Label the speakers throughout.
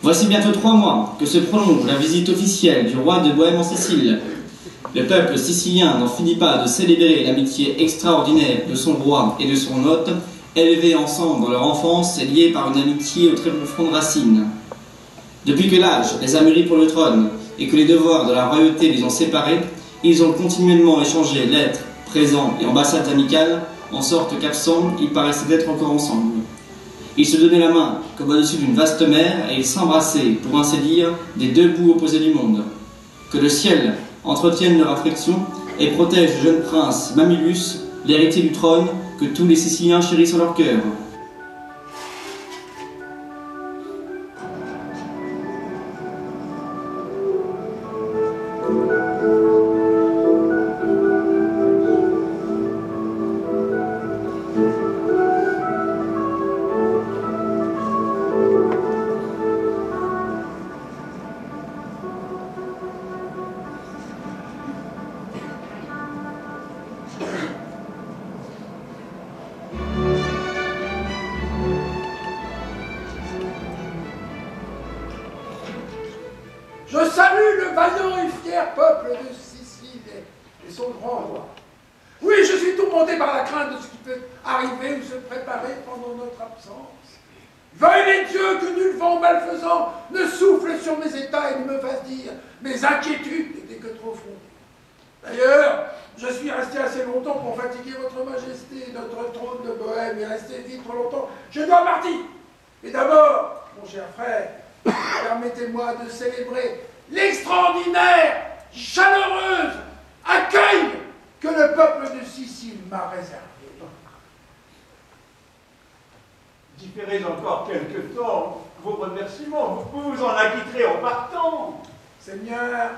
Speaker 1: Voici bientôt 3 mois que se prolonge la visite officielle du roi de Bohême en Sicile. Le peuple sicilien n'en finit pas de célébrer l'amitié extraordinaire de son roi et de son hôte, élevés ensemble dans leur enfance et liés par une amitié aux très profondes racines. Depuis que l'âge les a mûris pour le trône et que les devoirs de la royauté les ont séparés, ils ont continuellement échangé lettres, présents et ambassades amicales, en sorte qu'absents, ils paraissaient être encore ensemble. Ils se donnaient la main comme au-dessus d'une vaste mer et ils s'embrassaient, pour ainsi dire, des deux bouts opposés du monde. Que le ciel entretienne leur affection et protège le jeune prince Mamilius, l'héritier du trône que tous les Siciliens chérissent en leur cœur.
Speaker 2: Je salue le vaillant et fier peuple de Sicile et son grand roi. Oui, je suis tourmenté par la crainte de ce qui peut arriver ou se préparer pendant notre absence. Veuille les dieux que nul vent malfaisant ne souffle sur mes états et ne me fasse dire mes inquiétudes n'étaient que trop fondées. D'ailleurs, je suis resté assez longtemps pour fatiguer votre majesté. Notre trône de Bohême est resté vide trop longtemps. Je dois partir. Et d'abord, mon cher frère, permettez-moi de célébrer l'extraordinaire, chaleureuse accueil que le peuple de Sicile m'a réservé.
Speaker 3: Différez encore quelque temps vos remerciements. Vous vous en acquitterez en partant.
Speaker 2: Seigneur,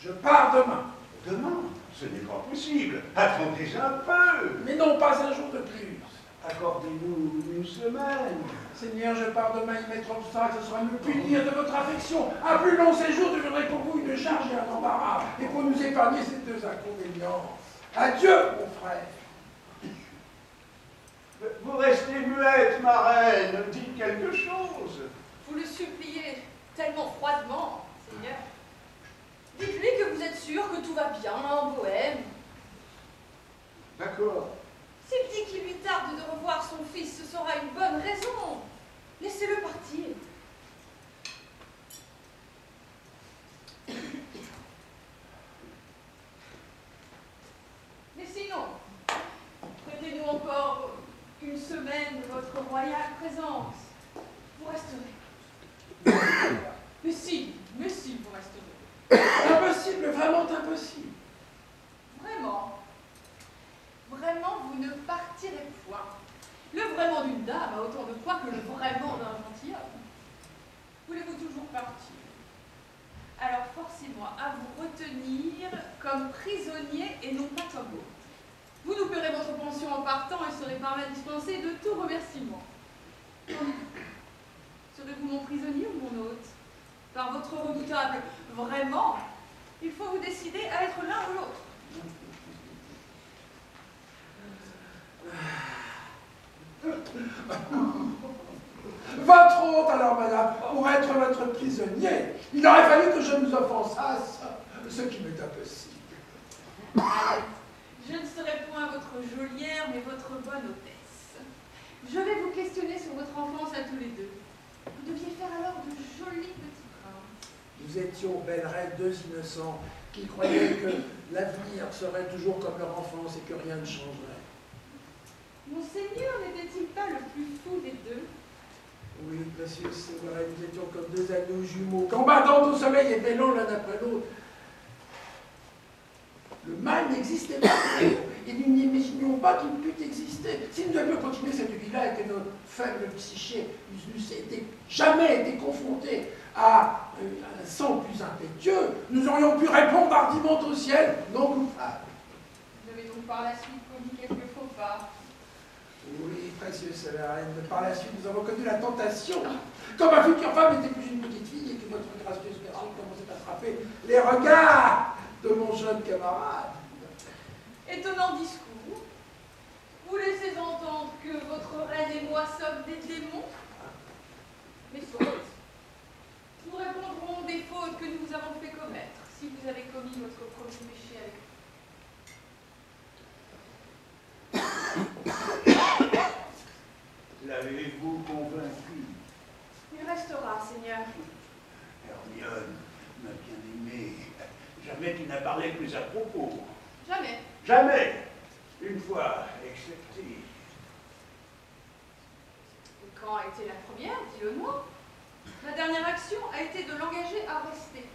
Speaker 2: je pars demain.
Speaker 3: Demain? Ce n'est pas possible. Attendez un peu.
Speaker 2: Mais non pas un jour de plus.
Speaker 3: Accordez-nous une semaine.
Speaker 2: Seigneur, je pars demain y mettre obstacle, ce sera me punir de votre affection. Un plus long séjour deviendrait pour vous une charge et un embarras, et pour nous épargner ces deux inconvénients. Adieu, mon frère.
Speaker 3: Vous restez muette, ma reine. Dites quelque chose.
Speaker 4: Vous le suppliez tellement froidement, Seigneur. Dites-lui que vous êtes sûr que tout va bien en Bohême.
Speaker 3: D'accord.
Speaker 4: S'il dit qu'il lui tarde de revoir son fils, ce sera une bonne raison. Laissez-le partir. Mais sinon, prêtez-nous encore une semaine de votre royale présence. Vous resterez. Mais si, vous resterez.
Speaker 2: Impossible, vraiment impossible.
Speaker 4: Vraiment. Vraiment, vous ne partirez point. Le vraiment d'une dame a autant de poids que le vraiment d'un gentilhomme. Voulez-vous toujours partir? Alors forcez-moi à vous retenir comme prisonnier et non pas comme hôte. Vous nous paierez votre pension en partant et serez par là dispensé de tout remerciement. Serez-vous mon prisonnier ou mon hôte? Par votre redoutable vraiment, il faut vous décider à être l'un ou l'autre.
Speaker 2: Votre honte alors, madame, pour être votre prisonnier, il aurait fallu que je nous offensasse, ce qui m'est impossible.
Speaker 4: Allez, je ne serai point votre geôlière, mais votre bonne hôtesse. Je vais vous questionner sur votre enfance à tous les deux. Vous deviez faire alors de jolis petits princes.
Speaker 2: Nous étions, belles reines, deux innocents, qui croyaient que l'avenir serait toujours comme leur enfance et que rien ne changerait.
Speaker 4: Monseigneur n'était-il pas le plus fou des deux?
Speaker 2: Oui, précieuse Séverine, nous étions comme deux agneaux jumeaux, combattant au soleil et bêlant l'un après l'autre. Le mal n'existait pas, et nous n'imaginions pas qu'il pût exister. Si nous avions continué cette vie-là et que notre faible psyché n'eût jamais été confronté à un sang plus impétueux, nous aurions pu répondre hardiment au ciel, non coupable.
Speaker 4: Vous avez donc par la suite commis quelques faux pas.
Speaker 2: Oui, précieuse Séverine, par la suite nous avons connu la tentation. Comme ma future femme n'était plus une petite fille et que votre gracieuse personne commençait à frapper les regards de mon jeune camarade.
Speaker 4: Étonnant discours. Vous laissez entendre que votre reine et moi sommes des démons. Mais soit.
Speaker 3: parlé plus à propos.
Speaker 4: Jamais.
Speaker 3: Jamais. Une fois, excepté.
Speaker 4: Et quand a été la première, dis-le-moi. Ma dernière action a été de l'engager à rester.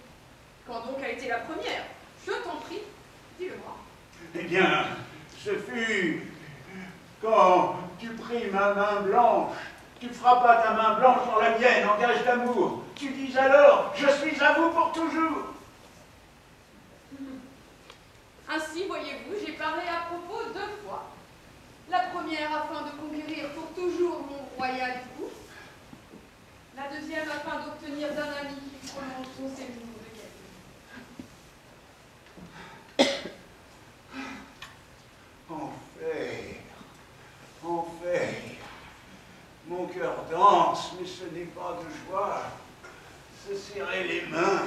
Speaker 4: Quand donc a été la première? Je t'en prie, dis-le-moi.
Speaker 3: Eh bien, ce fut quand tu pris ma main blanche. Tu frappas ta main blanche dans la mienne en gage d'amour. Tu dis alors, je suis à vous pour toujours.
Speaker 4: Ainsi, voyez-vous, j'ai parlé à propos 2 fois. La première afin de conquérir pour toujours mon royal époux. La deuxième afin d'obtenir d'un ami qui prolonge son séjour de captivité.
Speaker 3: Enfer. Mon cœur danse, mais ce n'est pas de joie. Se serrer les mains,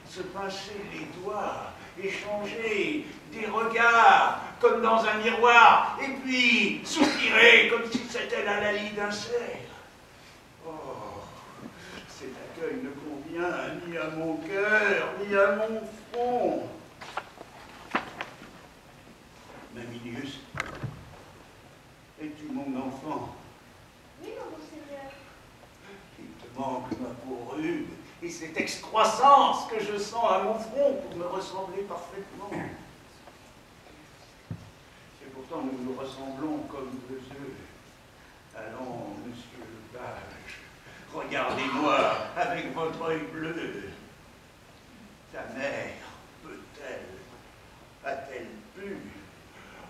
Speaker 3: se pincer les doigts, échanger des regards comme dans un miroir, et puis soupirer comme si c'était la lalie d'un cerf. Oh, cet accueil ne convient ni à mon cœur, ni à mon front. Mamilius, es-tu mon enfant?
Speaker 5: Oui, mon Seigneur.
Speaker 3: Il te manque ma peau rude et cette excroissance que je sens à mon front pour me ressembler parfaitement. Et pourtant nous nous ressemblons comme 2 œufs. Allons, monsieur le page, regardez-moi avec votre œil bleu. Ta mère peut-elle, a-t-elle pu?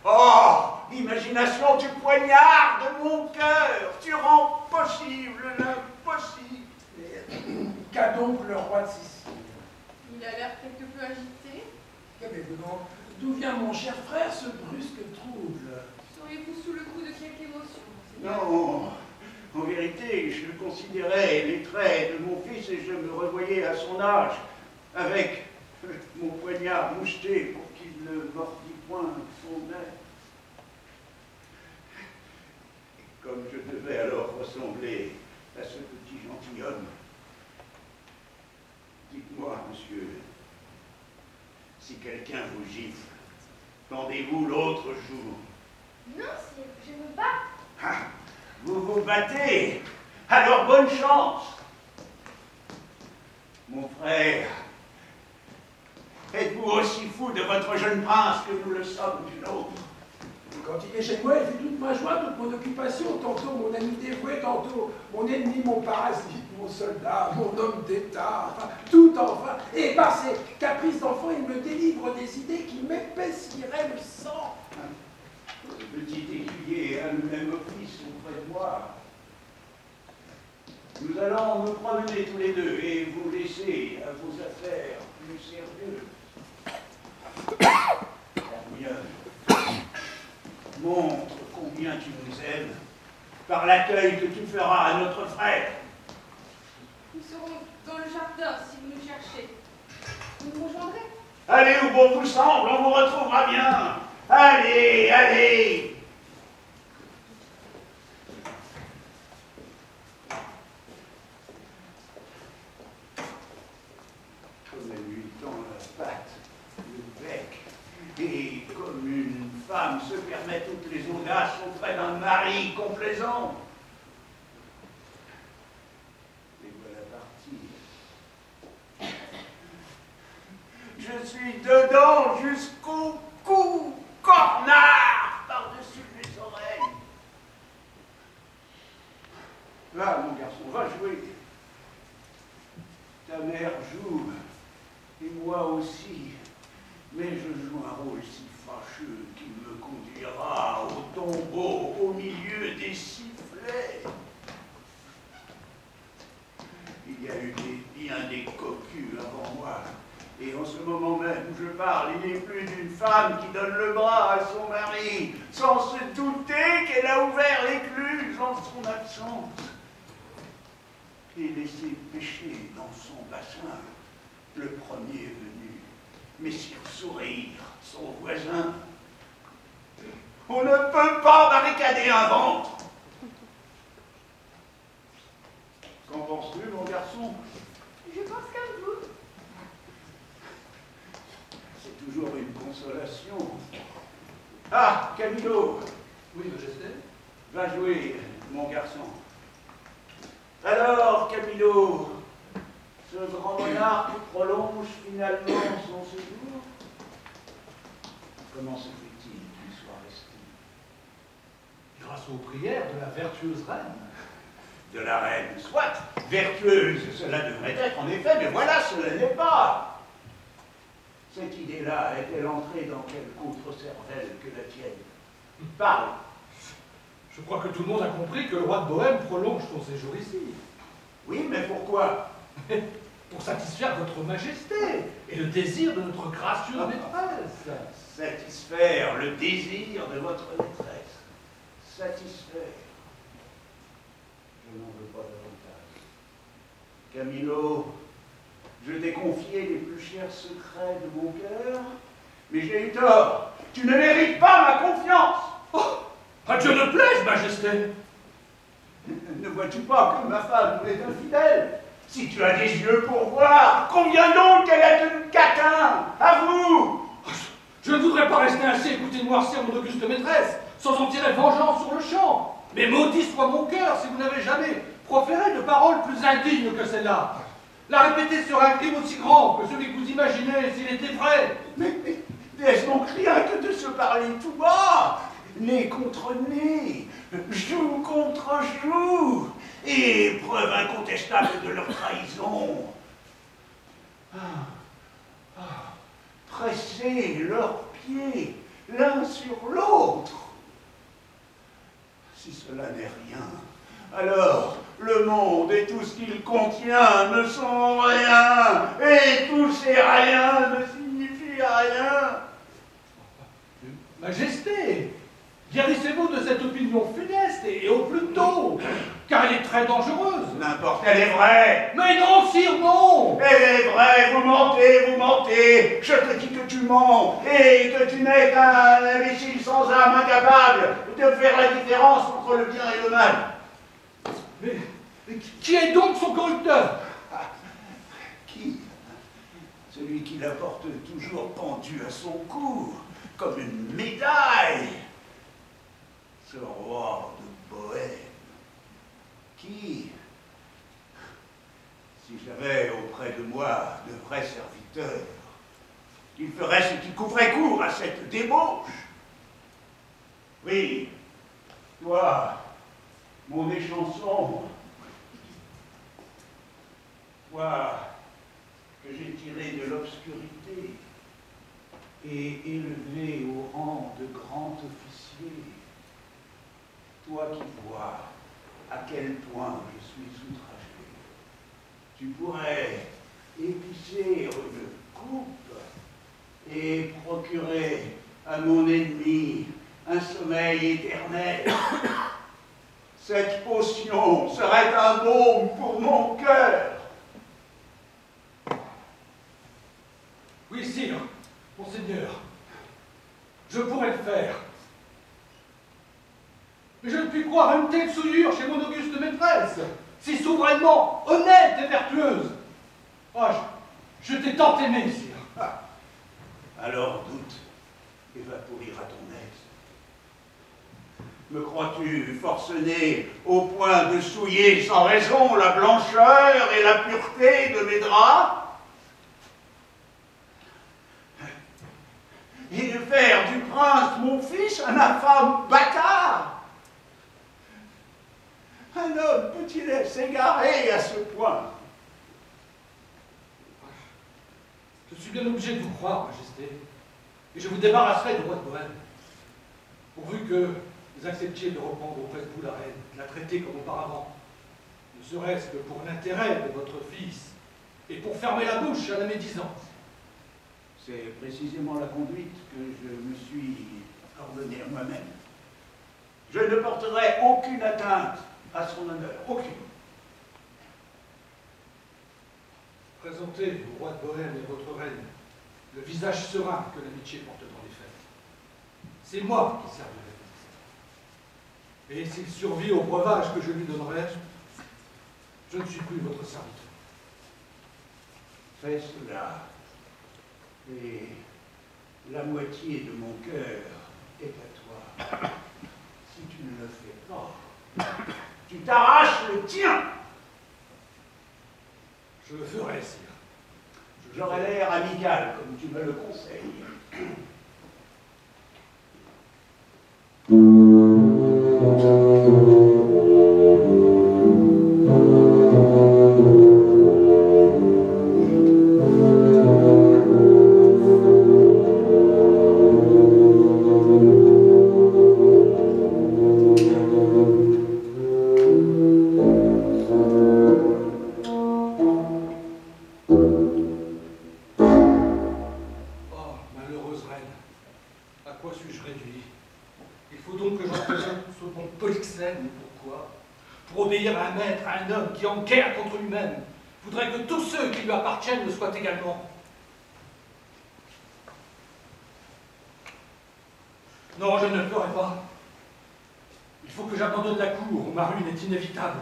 Speaker 3: Oh, imagination, tu poignardes mon cœur, tu rends possible l'impossible.
Speaker 2: Qu'a donc le roi de Sicile?
Speaker 4: Il a l'air quelque peu agité.
Speaker 2: Qu'avez-vous donc? D'où vient mon cher frère ce brusque trouble?
Speaker 4: Seriez-vous sous le coup de quelque émotion, Monseigneur?
Speaker 3: Non, en vérité, je considérais les traits de mon fils et je me revoyais à son âge, avec mon poignard moucheté pour qu'il ne mordît point son maître. Et comme je devais alors ressembler à ce petit gentilhomme, dites-moi, monsieur, si quelqu'un vous gifle, tendez-vous l'autre jour?
Speaker 5: Non, je me bats.
Speaker 3: Ah, vous vous battez? Alors bonne chance. Mon frère, êtes-vous aussi fou de votre jeune prince que nous le sommes du nôtre?
Speaker 2: Quand il est chez moi, il fait toute ma joie, toute mon occupation, tantôt mon ami dévoué, tantôt mon ennemi, mon parasite, mon soldat, mon homme d'État, enfin, tout enfin. Et par ses caprices d'enfant, il me délivre des idées qui m'épaissiraient le sang.
Speaker 3: Le petit écuyer a le même office auprès de moi. Nous allons nous promener tous les deux et vous laisser à vos affaires plus sérieuses. Hermione, montre combien tu nous aimes par l'accueil que tu feras à notre frère.
Speaker 4: Nous serons dans le jardin si vous nous cherchez. Vous nous rejoindrez?
Speaker 3: Allez où bon vous semble, on vous retrouvera bien. Allez, allez. Comme elle lui tend la patte, le bec, et comme une femme se permet toutes les audaces auprès d'un mari complaisant. Les voilà partis. Je suis dedans jusqu'au cou, cornard, par-dessus les oreilles. Là, mon garçon, va jouer. Ta mère joue, et moi aussi. Mais je joue un rôle si fâcheux qui me conduira au tombeau au milieu des sifflets. Il y a eu bien des cocus avant moi. Et en ce moment même où je parle, il n'est plus d'une femme qui donne le bras à son mari, sans se douter qu'elle a ouvert l'écluse en son absence. Et laissé pêcher dans son bassin le premier venu, Messire Sourire, son voisin. On ne peut pas barricader un ventre. Qu'en penses-tu, mon garçon?
Speaker 5: Je pense comme vous.
Speaker 3: C'est toujours une consolation. Ah, Camillo!
Speaker 2: Oui, Majesté.
Speaker 3: Va jouer, mon garçon. Alors, Camillo, ce grand monarque prolonge finalement son séjour? Comment se fait-il qu'il soit resté?
Speaker 2: Grâce aux prières de la vertueuse reine.
Speaker 3: De la reine, soit vertueuse, cela devrait être en effet, mais voilà, cela n'est pas. Cette idée-là est-elle entrée dans quelque autre cervelle que la tienne? Parle.
Speaker 2: Je crois que tout le monde a compris que le roi de Bohême prolonge son séjour ici.
Speaker 3: Oui, mais pourquoi?
Speaker 2: Pour satisfaire votre majesté et le désir de notre gracieuse maîtresse.
Speaker 3: Satisfaire le désir de votre maîtresse. Satisfaire. Je n'en veux pas davantage. Camillo, je t'ai confié les plus chers secrets de mon cœur, mais j'ai eu tort. Tu ne mérites pas ma confiance.
Speaker 2: Oh, à Dieu ne plaise, majesté.
Speaker 3: Ne vois-tu pas que ma femme est infidèle? Si tu as des yeux pour voir, combien donc qu'elle a tenu catin? À vous!
Speaker 2: Je ne voudrais pas rester ainsi et écouter noircir mon auguste maîtresse, sans en tirer vengeance sur le champ. Mais maudit soit mon cœur si vous n'avez jamais proféré de paroles plus indignes que celle-là. La répéter serait un crime aussi grand que celui que vous imaginez s'il était vrai.
Speaker 3: Mais est-ce donc rien que de se parler tout bas? Nez contre nez, joue contre joue, et preuve incontestable de leur trahison. Presser leurs pieds l'un sur l'autre. Si cela n'est rien, alors le monde et tout ce qu'il contient ne sont rien, et tous ces riens ne signifient rien.
Speaker 2: Majesté, guérissez-vous de cette opinion funeste et au plus tôt, car elle est très dangereuse.
Speaker 3: N'importe, elle est vraie.
Speaker 2: Mais non, sire, non.
Speaker 3: Elle est vraie, vous mentez, vous mentez. Je te dis que tu mens et que tu n'es qu'un imbécile sans âme, incapable de faire la différence entre le bien et le mal.
Speaker 2: Mais qui est donc son corrupteur?
Speaker 3: Qui? Celui qui la porte toujours pendue à son cou, comme une médaille. Ce roi de Bohême. Qui? Si j'avais auprès de moi de vrais serviteurs, ils feraient ce qui couperait court à cette débauche. Oui, toi, mon échanson, toi, que j'ai tiré de l'obscurité et élevé au rang de grand officier, toi qui vois à quel point je suis outragé, tu pourrais épicer une coupe et procurer à mon ennemi un sommeil éternel. Cette potion serait un baume pour mon cœur.
Speaker 2: Oui, sire, monseigneur, je pourrais le faire. Mais je ne puis croire une telle souillure chez mon auguste maîtresse, si souverainement honnête et vertueuse. Ah, je t'ai tant aimé, sire.
Speaker 3: Ah, alors doute et va pourrir à ton aise. Me crois-tu forcené au point de souiller sans raison la blancheur et la pureté de mes draps? Et de faire du prince mon fils un infâme bâtard? Un homme peut-il s'égarer à ce point?
Speaker 2: Je suis bien obligé de vous croire, Majesté, et je vous débarrasserai du roi de Bohême, pourvu que vous acceptiez de reprendre auprès de vous la reine, de la traiter comme auparavant, ne serait-ce que pour l'intérêt de votre fils, et pour fermer la bouche à la médisance.
Speaker 3: C'est précisément la conduite que je me suis ordonnée à moi-même. Je ne porterai aucune atteinte à son honneur, aucune.
Speaker 2: Présentez au roi de Bohême et votre reine le visage serein que l'amitié porte dans les fêtes. C'est moi qui servirai de ministre. Et s'il survit au breuvage que je lui donnerai, je ne suis plus votre serviteur.
Speaker 3: Fais cela, et
Speaker 2: La moitié de mon cœur est à toi. Si tu ne le fais pas, tu t'arraches le tien.
Speaker 6: Je le ferai, sire.
Speaker 2: J'aurai l'air amical, comme tu me le conseilles.
Speaker 6: Qui en guerre contre lui-même, voudrait que tous ceux qui lui appartiennent le soient également. Non, je ne le ferai pas. Il faut que j'abandonne la cour, où ma ruine est inévitable.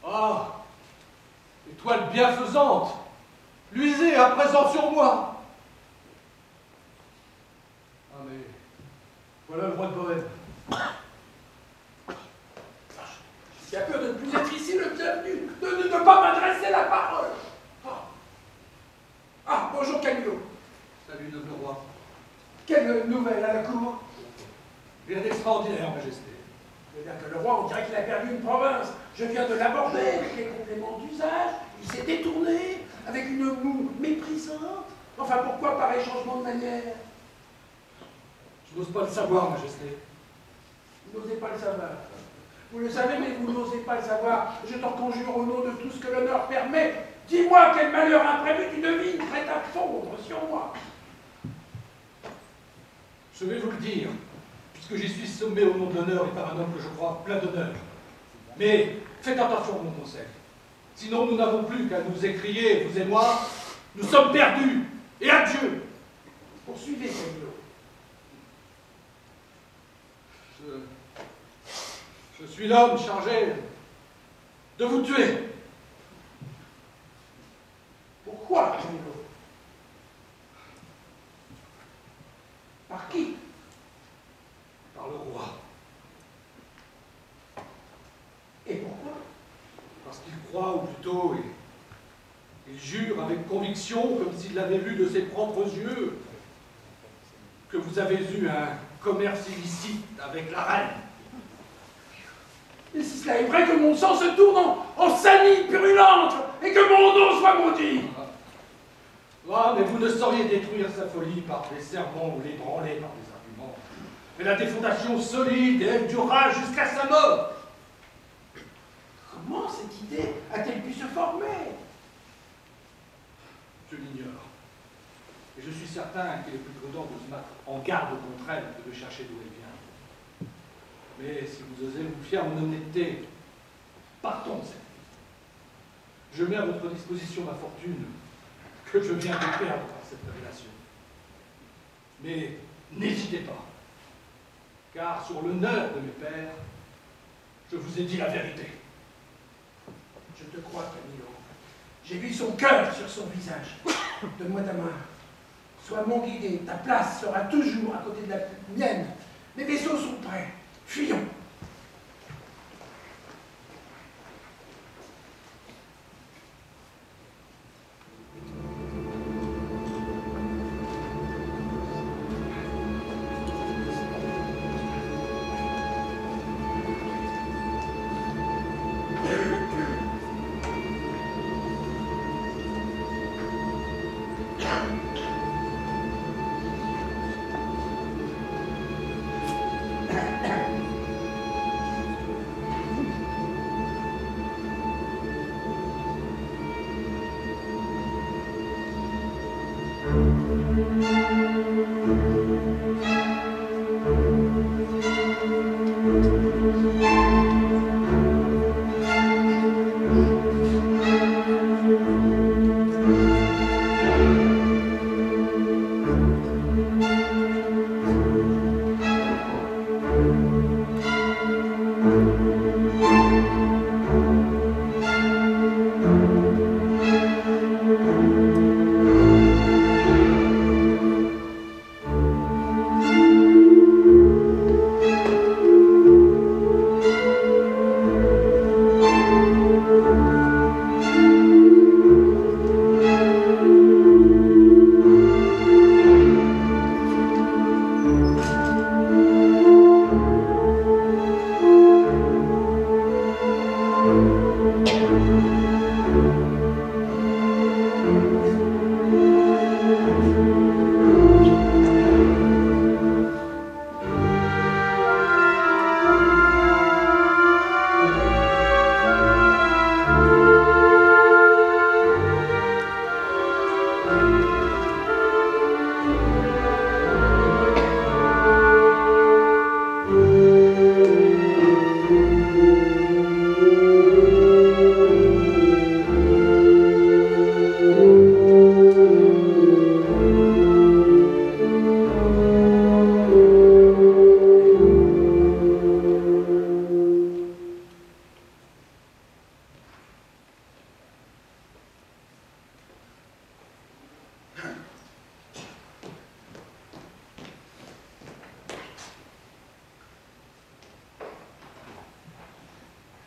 Speaker 6: Ah, étoile bienfaisante, luisez à présent sur moi. Ah mais, voilà le roi de Bohême.
Speaker 2: J'ai peur de ne plus être ici le bienvenu, de ne pas m'adresser la parole. Ah, bonjour Camillo.
Speaker 6: Salut, noble roi.
Speaker 2: Quelle nouvelle à la cour?
Speaker 6: Rien d'extraordinaire, Majesté.
Speaker 2: C'est-à-dire que le roi, on dirait qu'il a perdu une province. Je viens de l'aborder avec les compléments d'usage. Il s'est détourné avec une moue méprisante. Enfin, pourquoi pareil changement de manière?
Speaker 6: Je n'ose pas le savoir, Majesté.
Speaker 2: Vous n'osez pas le savoir. Vous le savez, mais vous n'osez pas le savoir. Je t'en conjure au nom de tout ce que l'honneur permet. Dis-moi quel malheur imprévu tu devines, prêt à fondre sur moi.
Speaker 6: Je vais vous le dire, puisque j'y suis sommé au nom de l'honneur et par un homme que je crois plein d'honneur. Mais faites attention à mon conseil. Sinon, nous n'avons plus qu'à nous écrier, vous et moi, nous sommes perdus, et adieu.
Speaker 2: Poursuivez, Camillo.
Speaker 6: Je suis l'homme chargé de vous tuer.
Speaker 2: Pourquoi, Camillo? Par qui?
Speaker 6: Par le roi.
Speaker 2: Et pourquoi?
Speaker 6: Parce qu'il croit, ou plutôt, il jure avec conviction, comme s'il l'avait vu de ses propres yeux, que vous avez eu un commerce illicite avec la reine.
Speaker 2: Et si cela est vrai, que mon sang se tourne en salive purulente et que mon nom soit maudit.
Speaker 6: Ah, mais vous ne sauriez détruire sa folie par des sermons ou l'ébranler par des arguments. Mais la défondation solide, et elle durera jusqu'à sa mort.
Speaker 2: Comment cette idée a-t-elle pu se former?
Speaker 6: Je l'ignore. Et je suis certain qu'il est plus prudent de se mettre en garde contre elle que de chercher d'où elle vient. Mais si vous osez vous fier à mon honnêteté, partons de cette vie. Je mets à votre disposition ma fortune que je viens de perdre par cette révélation. Mais n'hésitez pas, car sur l'honneur de mes pères, je vous ai dit la vérité.
Speaker 2: Je te crois, Camillo. J'ai vu son cœur sur son visage. Donne-moi ta main. Sois mon guide. Ta place sera toujours à côté de la mienne. Mes vaisseaux sont prêts. Fuyons.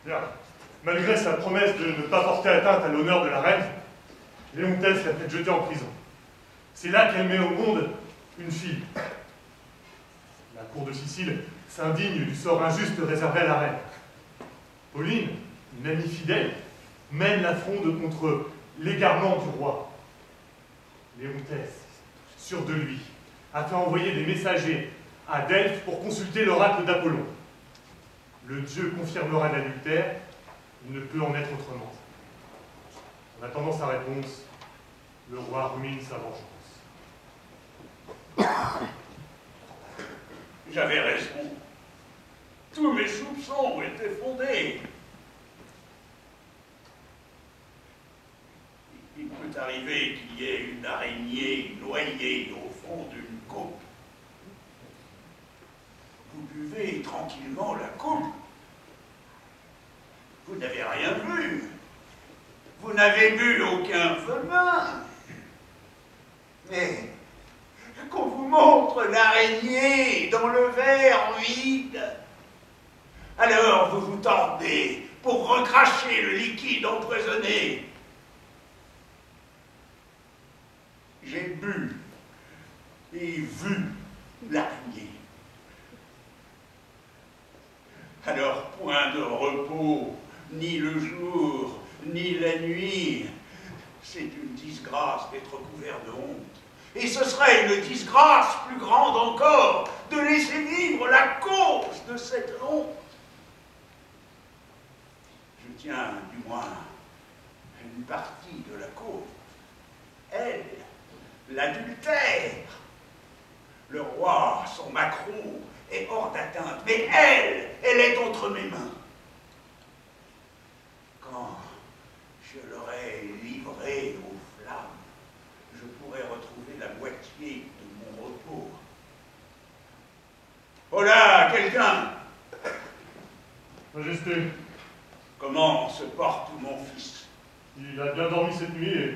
Speaker 7: Bien. Malgré sa promesse de ne pas porter atteinte à l'honneur de la reine, Léontès l'a fait jeter en prison. C'est là qu'elle met au monde une fille. La cour de Sicile s'indigne du sort injuste réservé à la reine. Pauline, une amie fidèle, mène la fronde contre l'égarement du roi. Léontès, sûr de lui, a fait envoyer des messagers à Delphes pour consulter l'oracle d'Apollon. Le dieu confirmera l'adultère, il ne peut en être autrement. En attendant sa réponse, le roi rumine sa vengeance.
Speaker 3: J'avais raison. Tous mes soupçons étaient fondés. Il peut arriver qu'il y ait une araignée noyée au fond d'une coupe. Vous buvez tranquillement la coupe. Vous n'avez rien vu. Vous n'avez bu aucun venin. Mais qu'on vous montre l'araignée dans le verre vide. Alors vous vous tordez pour recracher le liquide empoisonné. J'ai bu et vu l'araignée. Alors point de repos, ni le jour, ni la nuit. C'est une disgrâce d'être couvert de honte. Et ce serait une disgrâce plus grande encore de laisser vivre la cause de cette honte. Je tiens, du moins, une partie de la cause. Elle, l'adultère. Le roi, son Macron, est hors d'atteinte, mais elle est entre mes mains. Quand je l'aurai livrée aux flammes, je pourrai retrouver la moitié de mon repos. Oh là, quelqu'un!
Speaker 7: Majesté,
Speaker 3: Comment se porte mon fils?
Speaker 7: il a bien dormi cette nuit et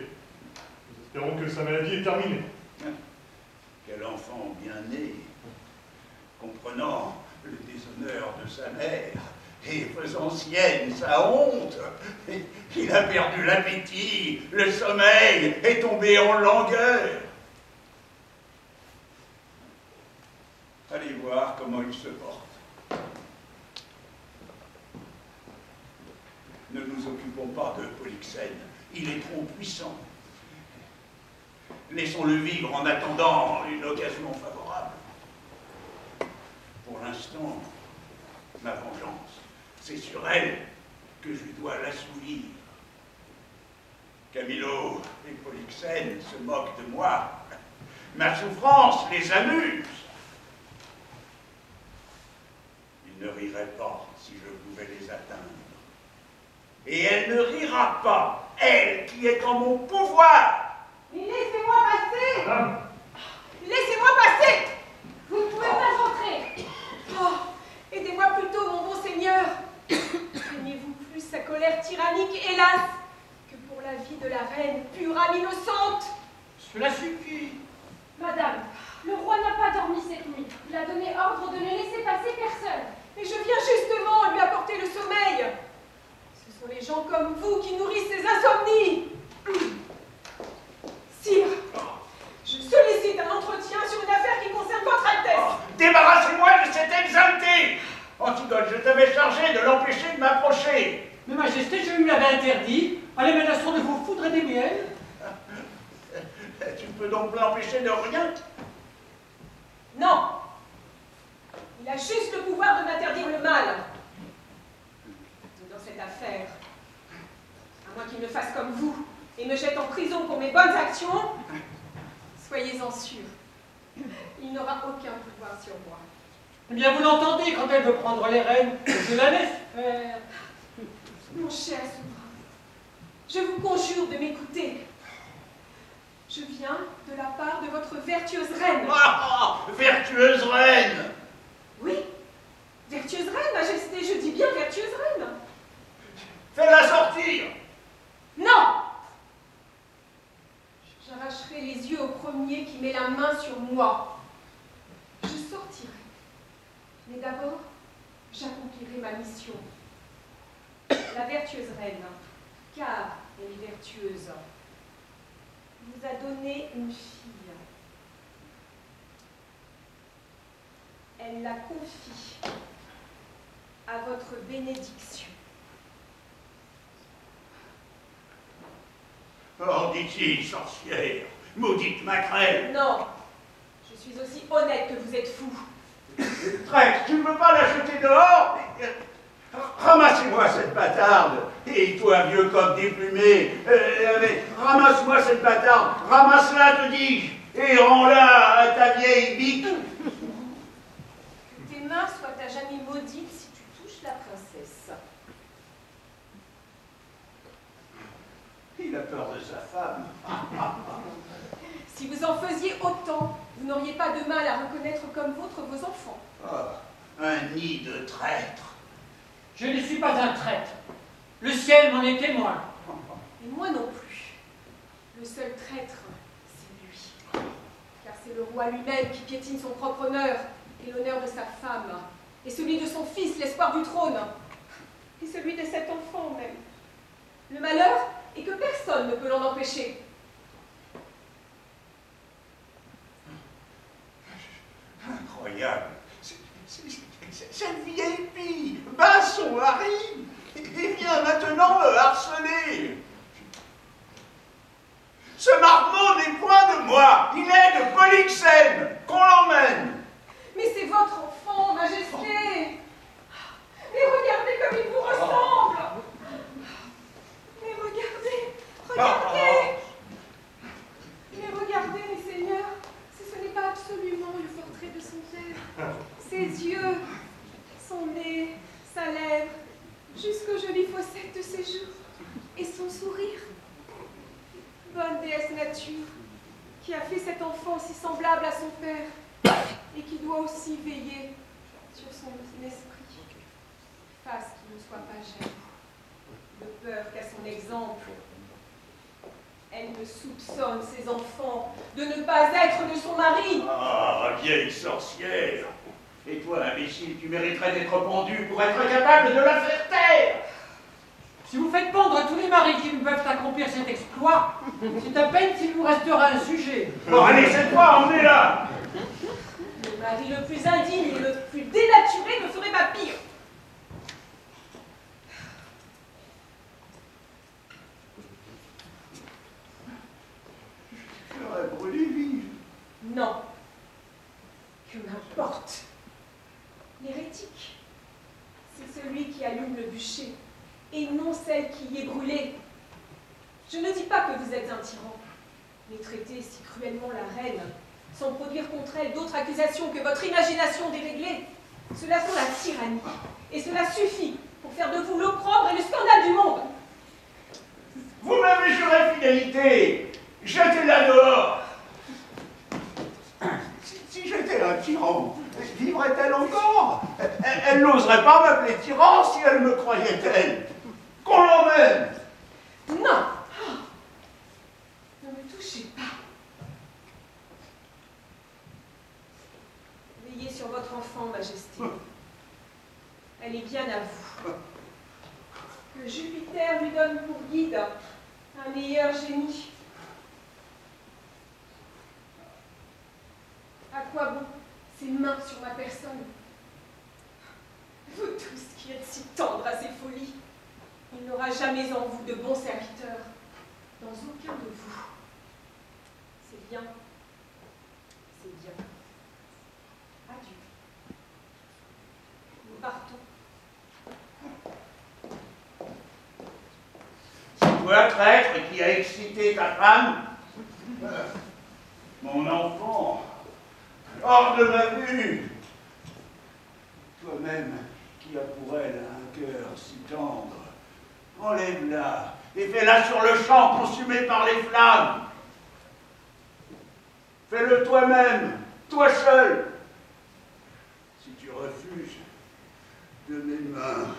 Speaker 7: nous espérons que sa maladie est terminée.
Speaker 3: Quel enfant bien né, comprenant le déshonneur de sa mère et faisant sienne sa honte. Il a perdu l'appétit, le sommeil est tombé en langueur. Allez voir comment il se porte. Ne nous occupons pas de Polyxène, il est trop puissant. Laissons-le vivre en attendant une occasion favorable. Pour l'instant, ma vengeance, c'est sur elle que je dois l'assouvir. Camillo et Polyxène se moquent de moi. Ma souffrance les amuse. Ils ne riraient pas si je pouvais les atteindre. Et elle ne rira pas, elle qui est en mon pouvoir.
Speaker 4: Mais laissez-moi passer!
Speaker 7: Madame,
Speaker 4: Laissez-moi passer!
Speaker 5: Vous ne pouvez pas entrer.
Speaker 4: Oh, aidez-moi plutôt, mon bon seigneur. Craignez-vous plus sa colère tyrannique, hélas, que pour la vie de la reine, pure âme innocente?
Speaker 6: Cela suffit.
Speaker 5: Madame, le roi n'a pas dormi cette nuit. Il a donné ordre de ne laisser passer personne.
Speaker 4: Et je viens justement lui apporter le sommeil. Ce sont les gens comme vous qui nourrissent ces insomnies. Sire, je sollicite un entretien sur une affaire qui concerne votre Altesse.
Speaker 3: Oh, débarrassez-moi de cet exalté! Antigone, je t'avais chargé de l'empêcher de m'approcher.
Speaker 8: Mais Majesté, je lui avais interdit, à la menaçant de vous foudre des miels.
Speaker 3: Tu peux donc l'empêcher de rien?
Speaker 9: Non. Il a juste le pouvoir de m'interdire le mal. Dans cette affaire, à moins qu'il ne fasse comme vous et me jette en prison pour mes bonnes actions, soyez-en sûrs, il n'aura aucun pouvoir sur moi.
Speaker 8: Eh bien, vous l'entendez, quand elle veut prendre les rênes, je la laisse faire.
Speaker 9: Mon cher souverain, je vous conjure de m'écouter. Je viens de la part de votre vertueuse reine.
Speaker 3: Ah, vertueuse reine!
Speaker 9: Oui, vertueuse reine, Majesté, je dis bien vertueuse reine.
Speaker 3: Fais-la sortir!
Speaker 9: Non! J'arracherai les yeux au premier qui met la main sur moi. Je sortirai. Mais d'abord, j'accomplirai ma mission. La vertueuse reine, car elle est vertueuse, vous a donné une fille. Elle la confie à votre bénédiction.
Speaker 3: Oh, dit-il, sorcière, maudite maquerelle!
Speaker 9: Non, je suis aussi honnête que vous êtes fou.
Speaker 3: Traître, tu ne veux pas la jeter dehors? Ramassez-moi cette bâtarde! Et toi, vieux coq déplumé, ramasse-moi cette bâtarde! Ramasse-la, te dis-je! Et rends-la à ta vieille bique!
Speaker 9: Que tes mains soient à jamais maudites si tu touches la princesse.
Speaker 3: Il a peur de sa femme.
Speaker 9: Si vous en faisiez autant, vous n'auriez pas de mal à reconnaître comme vôtres vos enfants.
Speaker 3: Oh, un nid de traître.
Speaker 8: Je ne suis pas un traître. Le ciel m'en est témoin.
Speaker 9: Et moi non plus. Le seul traître, c'est lui. Car c'est le roi lui-même qui piétine son propre honneur et l'honneur de sa femme, et celui de son fils, l'espoir du trône, et celui de cet enfant même. Le malheur est que personne ne peut l'en empêcher.
Speaker 3: Incroyable. Cette vieille fille bat son mari et vient maintenant me harceler. Ce marmot n'est point de moi, il est de Polyxène. Qu'on l'emmène.
Speaker 9: Mais c'est votre enfant, Majesté. Mais regardez comme il vous ressemble. Mais regardez. Mais regardez, mes seigneurs, ce n'est pas absolument le portrait de son père. Ses yeux, son nez, sa lèvre, jusqu'aux jolies fossettes de ses joues, et son sourire. Bonne déesse nature, qui a fait cet enfant si semblable à son père, et qui doit aussi veiller sur son esprit, face qu'il ne soit pas jaloux, de peur qu'à son exemple, elle ne soupçonne ses enfants de ne pas être de son mari.
Speaker 3: Ah, vieille sorcière. Et toi, imbécile, tu mériterais d'être pendu pour être capable de la faire taire.
Speaker 8: Si vous faites pendre tous les maris qui ne peuvent accomplir cet exploit, c'est à peine s'il vous restera un sujet.
Speaker 3: Bon, allez, cette fois, on est là.
Speaker 9: Le mari le plus indigne et le plus dénaturé me ferait ma pire.
Speaker 3: J'aurais brûlé vive.
Speaker 9: Non. Que m'importe. L'hérétique, c'est celui qui allume le bûcher, et non celle qui y est brûlée. Je ne dis pas que vous êtes un tyran, mais traiter si cruellement la reine, sans produire contre elle d'autres accusations que votre imagination déréglée, cela sent la tyrannie, et cela suffit pour faire de vous l'opprobre et le scandale du monde.
Speaker 3: Vous m'avez juré fidélité. Jetez-la dehors. Si j'étais un tyran, vivrait-elle encore? Elle n'oserait pas m'appeler tyran si elle me croyait telle. Qu'on l'emmène.
Speaker 9: Non. Ne me touchez pas. Veillez sur votre enfant, Majesté. Elle est bien à vous. Que Jupiter lui donne pour guide un meilleur génie. À quoi bon ces mains sur ma personne? Vous tous qui êtes si tendres à ces folies. Il n'aura jamais en vous de bons serviteurs, dans aucun de vous. C'est bien. C'est bien. Adieu. Nous partons.
Speaker 3: C'est toi, traître, qui a excité ta femme? Mon enfant, hors de ma vue. Toi-même, qui as pour elle un cœur si tendre, enlève-la et fais-la sur le champ consumée par les flammes. Fais-le toi-même, toi seul. Si tu refuses, de mes mains,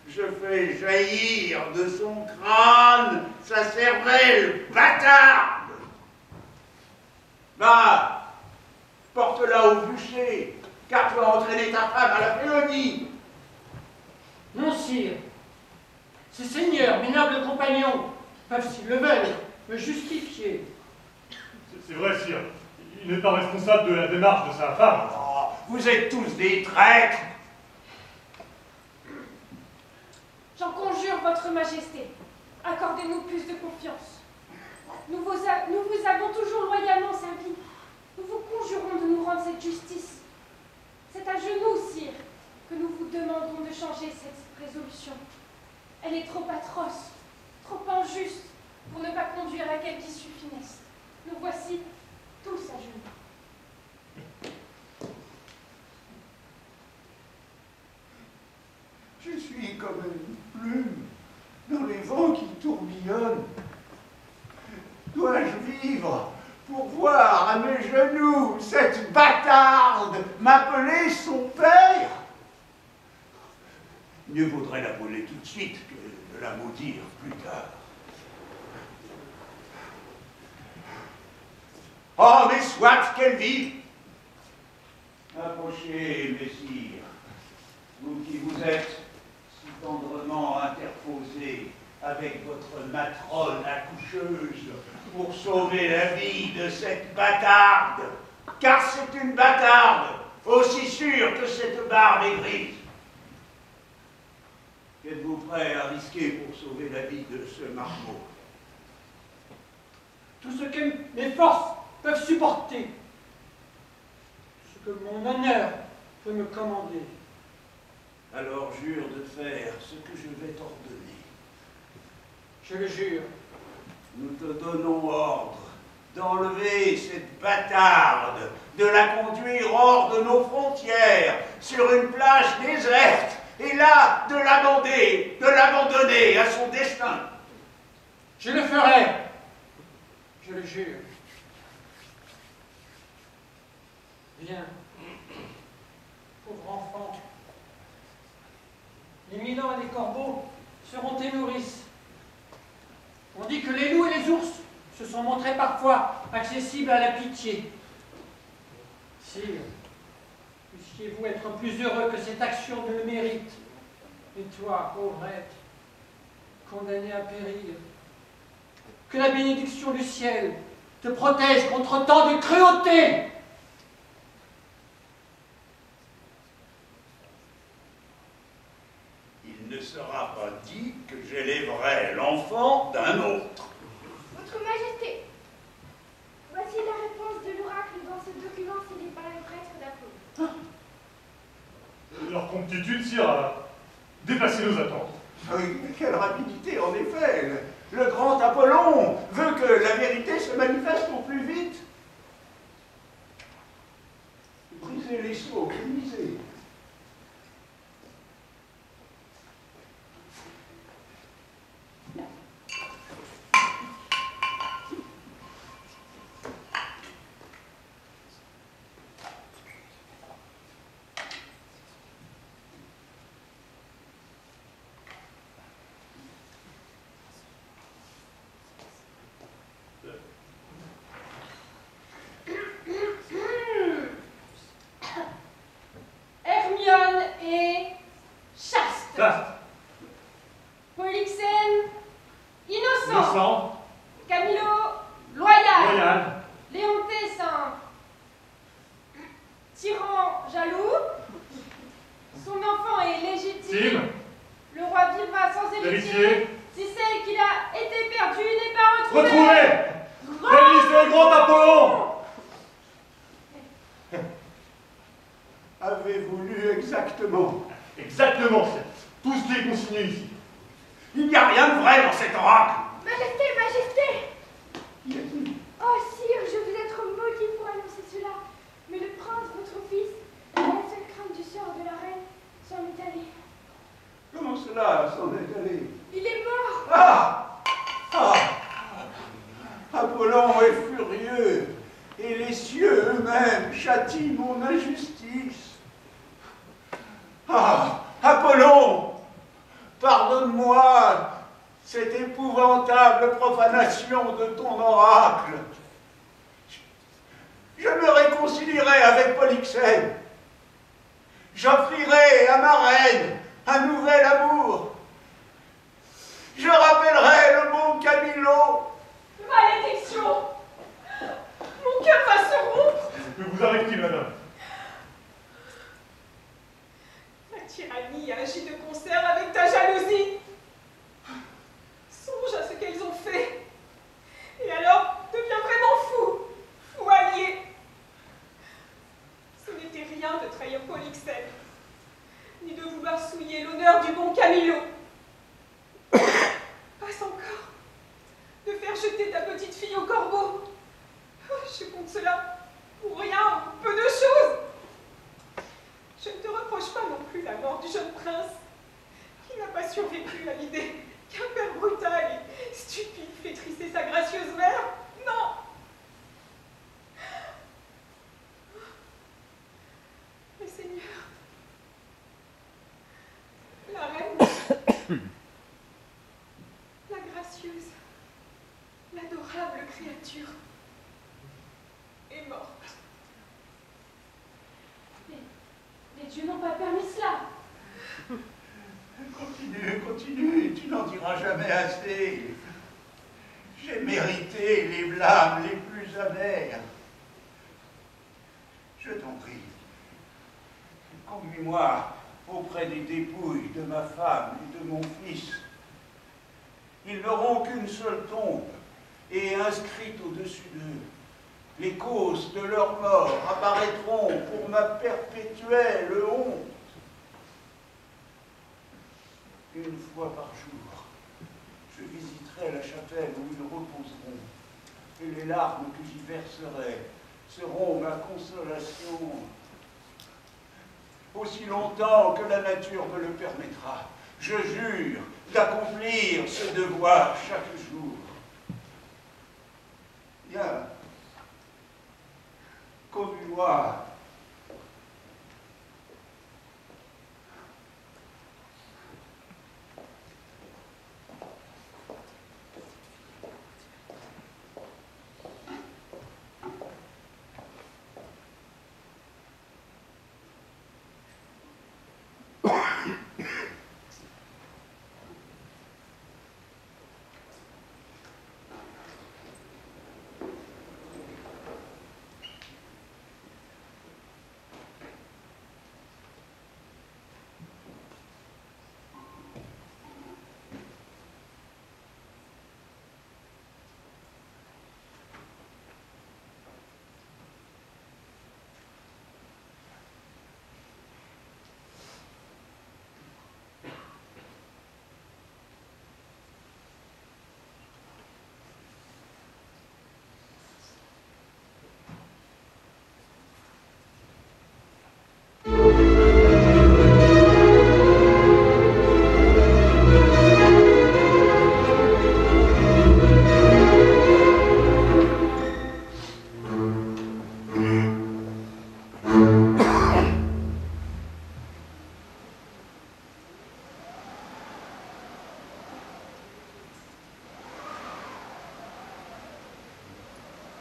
Speaker 3: je fais jaillir de son crâne sa cervelle bâtarde. Va, porte-la au bûcher, car tu as entraîné ta femme à la félonie.
Speaker 8: Non, sire. Ces seigneurs, mes nobles compagnons, peuvent, s'ils le veulent, me justifier.
Speaker 7: C'est vrai, sire. Il n'est pas responsable de la démarche de sa femme.
Speaker 3: Oh, vous êtes tous des traîtres.
Speaker 5: J'en conjure, votre majesté, accordez-nous plus de confiance. Nous vous avons toujours loyalement servi. Nous vous conjurons de nous rendre cette justice. C'est à genoux, sire, que nous vous demandons de changer cette résolution. Elle est trop atroce, trop injuste, pour ne pas conduire à quelque issue funeste. Nous voici tous à genoux.
Speaker 3: Je suis comme une plume dans les vents qui tourbillonnent. Dois-je vivre pour voir à mes genoux cette bâtarde m'appeler son père? Mieux vaudrait la brûler tout de suite que de la maudire plus tard. Oh, mais soit qu'elle vive! Approchez, messire, vous qui vous êtes si tendrement interposé avec votre matrone accoucheuse pour sauver la vie de cette bâtarde, car c'est une bâtarde, aussi sûre que cette barbe est grise. Êtes-vous prêt à risquer pour sauver la vie de ce marmot?
Speaker 8: Tout ce que mes forces peuvent supporter, ce que mon honneur peut me commander.
Speaker 3: Alors jure de faire ce que je vais t'ordonner.
Speaker 8: Je le jure.
Speaker 3: Nous te donnons ordre d'enlever cette bâtarde, de la conduire hors de nos frontières, sur une plage déserte, et là, de l'abandonner à son destin.
Speaker 8: Je le ferai. Je le jure. Viens, pauvre enfant. Les milans et les corbeaux seront tes nourrices. On dit que les loups et les ours se sont montrés parfois accessibles à la pitié. Sire, puissiez-vous être plus heureux que cette action ne le mérite. Et toi, pauvre être, condamné à périr, que la bénédiction du ciel te protège contre tant de cruauté.
Speaker 3: Il ne sera pas dit que j'élèverai l'enfant d'un autre.
Speaker 5: Votre Majesté, voici la réponse de l'oracle dans ce document signé par le prêtre d'Apollon.
Speaker 7: Leur promptitude, sire, a dépassé nos attentes.
Speaker 3: Oui, quelle rapidité, en effet. Le grand Apollon veut que la vérité se manifeste au plus vite. Brisez les sceaux, lisez.
Speaker 5: Hermione est chaste. Polyxène, innocent. Camilo, loyal. Léonté, saint. Tyran, jaloux. Son enfant est légitime. Le roi vivra sans héritier.
Speaker 3: Exactement.
Speaker 7: Exactement, chef. Tout ce qui est consigné ici.
Speaker 3: Il n'y a rien de vrai dans cet oracle.
Speaker 5: Majesté, majesté!
Speaker 3: Qui a dit?
Speaker 5: Oh, sire, je veux être maudit pour annoncer cela. Mais le prince, votre fils, à la seule crainte du sort de la reine, s'en est allé.
Speaker 3: Comment cela s'en est allé?
Speaker 5: Il est mort!
Speaker 3: Ah! Ah! Apollon est furieux, et les cieux eux-mêmes châtient mon injustice. Ah! Apollon! Pardonne-moi cette épouvantable profanation de ton oracle. Je me réconcilierai avec Polyxène. J'offrirai à ma reine un nouvel amour. Je rappellerai le bon Camillo.
Speaker 9: Malédiction! Mon cœur va se rompre!
Speaker 7: Que vous arrive-t-il, madame?
Speaker 9: La tyrannie agit de concert avec ta jalousie. Songe à ce qu'elles ont fait. Et alors, deviens vraiment fou. Fou allié. Ce n'était rien de trahir Polyxène, ni de vouloir souiller l'honneur du bon Camillo. Passe encore de faire jeter ta petite fille au corbeau. Je compte cela pour rien, peu de choses. Je ne te reproche pas non plus la mort du jeune prince, qui n'a pas survécu à l'idée qu'un père brutal et stupide flétrissait sa gracieuse mère. Non! Mais Seigneur, la reine, la gracieuse, l'adorable créature est morte.
Speaker 5: Les dieux n'ont pas permis cela.
Speaker 3: Continue, continue, tu n'en diras jamais assez. J'ai mérité les blâmes les plus amers. Je t'en prie, conduis-moi auprès des dépouilles de ma femme et de mon fils. Ils n'auront qu'une seule tombe, et inscrite au-dessus d'eux, les causes de leur mort apparaîtront pour ma perpétuelle honte. Une fois par jour, je visiterai la chapelle où ils reposeront, et les larmes que j'y verserai seront ma consolation. Aussi longtemps que la nature me le permettra, je jure d'accomplir ce devoir chaque jour. Viens, conduis-moi.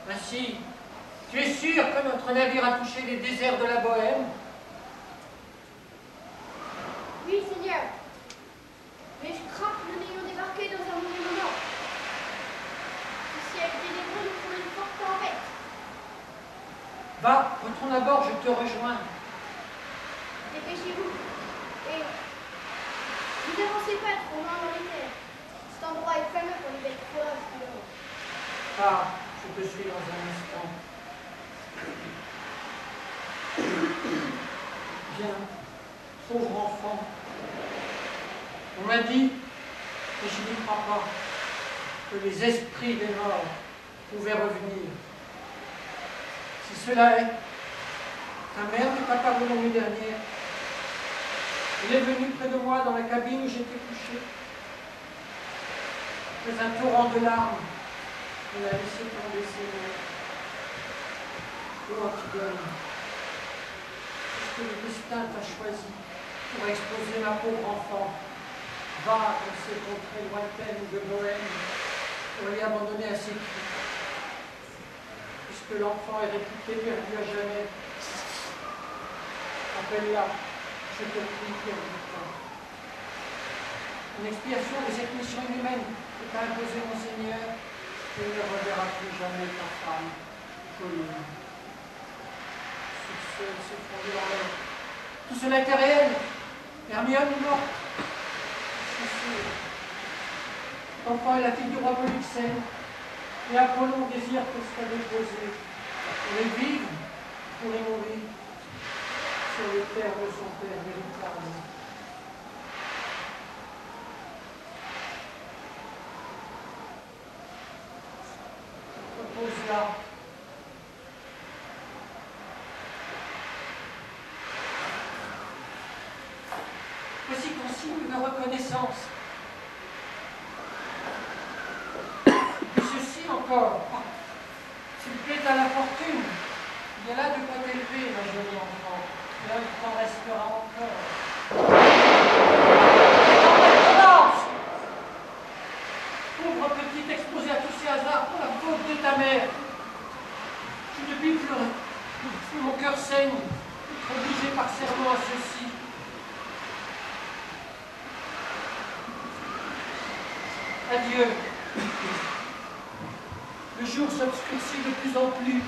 Speaker 8: Ainsi, tu es sûr que notre navire a touché les déserts de la Bohême?
Speaker 5: Oui, Seigneur. Mais je crains que nous n'ayons débarqué dans un mauvais moment. Le ciel ténébreux nous font une forte tempête.
Speaker 8: Va, retourne à bord, je te rejoins.
Speaker 5: Dépêchez-vous. Et ne vous avancez pas trop loin dans les terres. Cet endroit est fameux pour les bêtes féroces qui le vont.
Speaker 8: Ah, je te suis dans un instant. Viens, Pauvre enfant. On m'a dit, et je n'y crois pas, que les esprits des morts pouvaient revenir. Si cela est, ta mère n'est pas parue la nuit dernière. Elle est venue près de moi dans la cabine où j'étais couché. Après un torrent de larmes, elle a laissé tomber ses mots. Oh, Antigone, puisque le destin t'a choisi pour exposer ma pauvre enfant, va dans ces contrées lointaines de Bohême pour l'y abandonner à ses cris. Puisque l'enfant est réputé perdu à jamais, appelle-la, je te prie, Pierre du temps. En expiation de cette mission inhumaine que t'a imposée mon Seigneur, tu ne reverras plus jamais ta femme, Colline. Sur ce, elle s'est fondue dans l'air. Tout cela était réel. Hermione morte. C'est sûr. L'enfant est la fille du roi Polyxène, et Apollon désire qu'elle soit déposée pour y vivre, pour y mourir, sur les terres de son père véritable. Repose-la. Voici ton signe de reconnaissance. Et ceci encore. S'il plaît à la fortune, il y a là de quoi t'élever, ma jolie enfant. Là, il t'en restera encore. Commence! Pauvre petite exposée à tous ces hasards pour la faute de ta mère. Je ne puis pleurer. Mon cœur saigne, être obligé par serment à ceci. Adieu. Le jour s'obscurcit de plus en plus.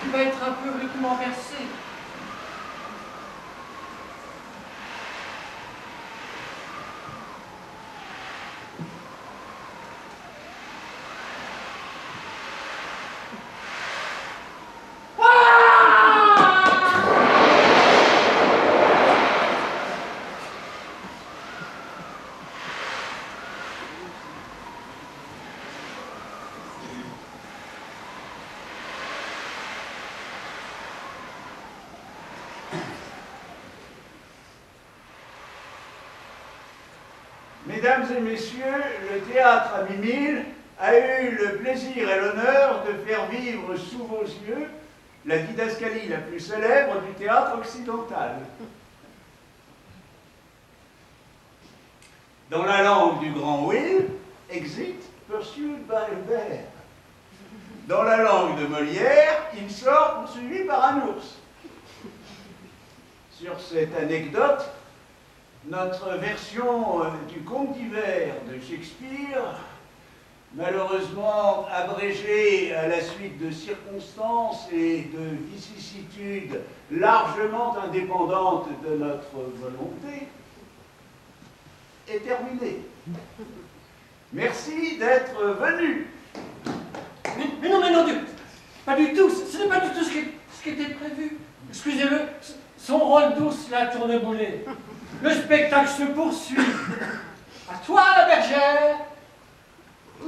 Speaker 8: Tu vas être un peu rudement versé.
Speaker 3: Mesdames et messieurs, le théâtre à Mimile a eu le plaisir et l'honneur de faire vivre sous vos yeux la didascalie la plus célèbre du théâtre occidental. Dans la langue du grand Will, exit pursued by a bear. Dans la langue de Molière, il sort poursuivi par un ours. Sur cette anecdote, notre version du Conte d'hiver de Shakespeare, malheureusement abrégée à la suite de circonstances et de vicissitudes largement indépendantes de notre volonté, est terminée. Merci d'être venu.
Speaker 8: Mais non, Dieu, pas du tout, ce n'est pas du tout ce qui était prévu. Excusez-le, son rôle d'ours l'a tourneboulé. Le spectacle se poursuit. À toi, la bergère.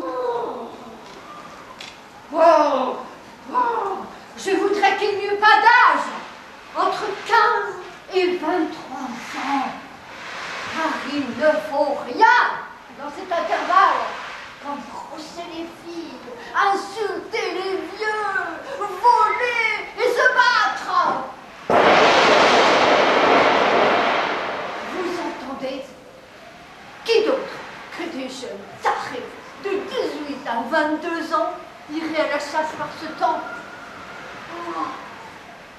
Speaker 10: Oh, je voudrais qu'il n'y eût pas d'âge entre 15 et 23 ans. Car il ne faut rien dans cet intervalle comme brosser les filles, insulter les vieux, voler et se battre. Vous entendez? Qui d'autre que des jeunes tarés de 18 à 22 ans iraient à la chasse par ce temps? Oh,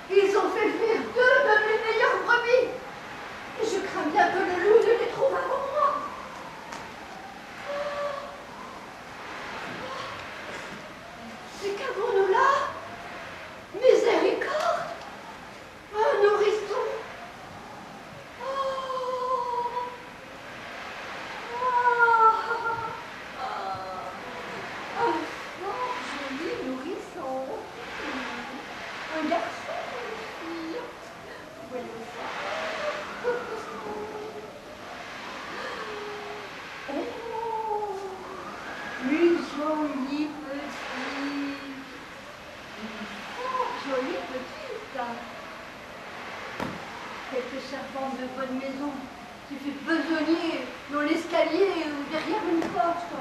Speaker 10: ils ont fait fuir 2 de mes meilleures brebis. Et je crains bien que le loup ne les trouve avant moi. C'est qu'avons-nous là? Miséricorde! Un nourrisson! Un fort joli nourrisson. Un garçon, une fille. Voyons ça. jolie petite. Une fort jolie petite. Quelques servantes de bonne maison qui fait besogner dans l'escalier ou derrière une porte.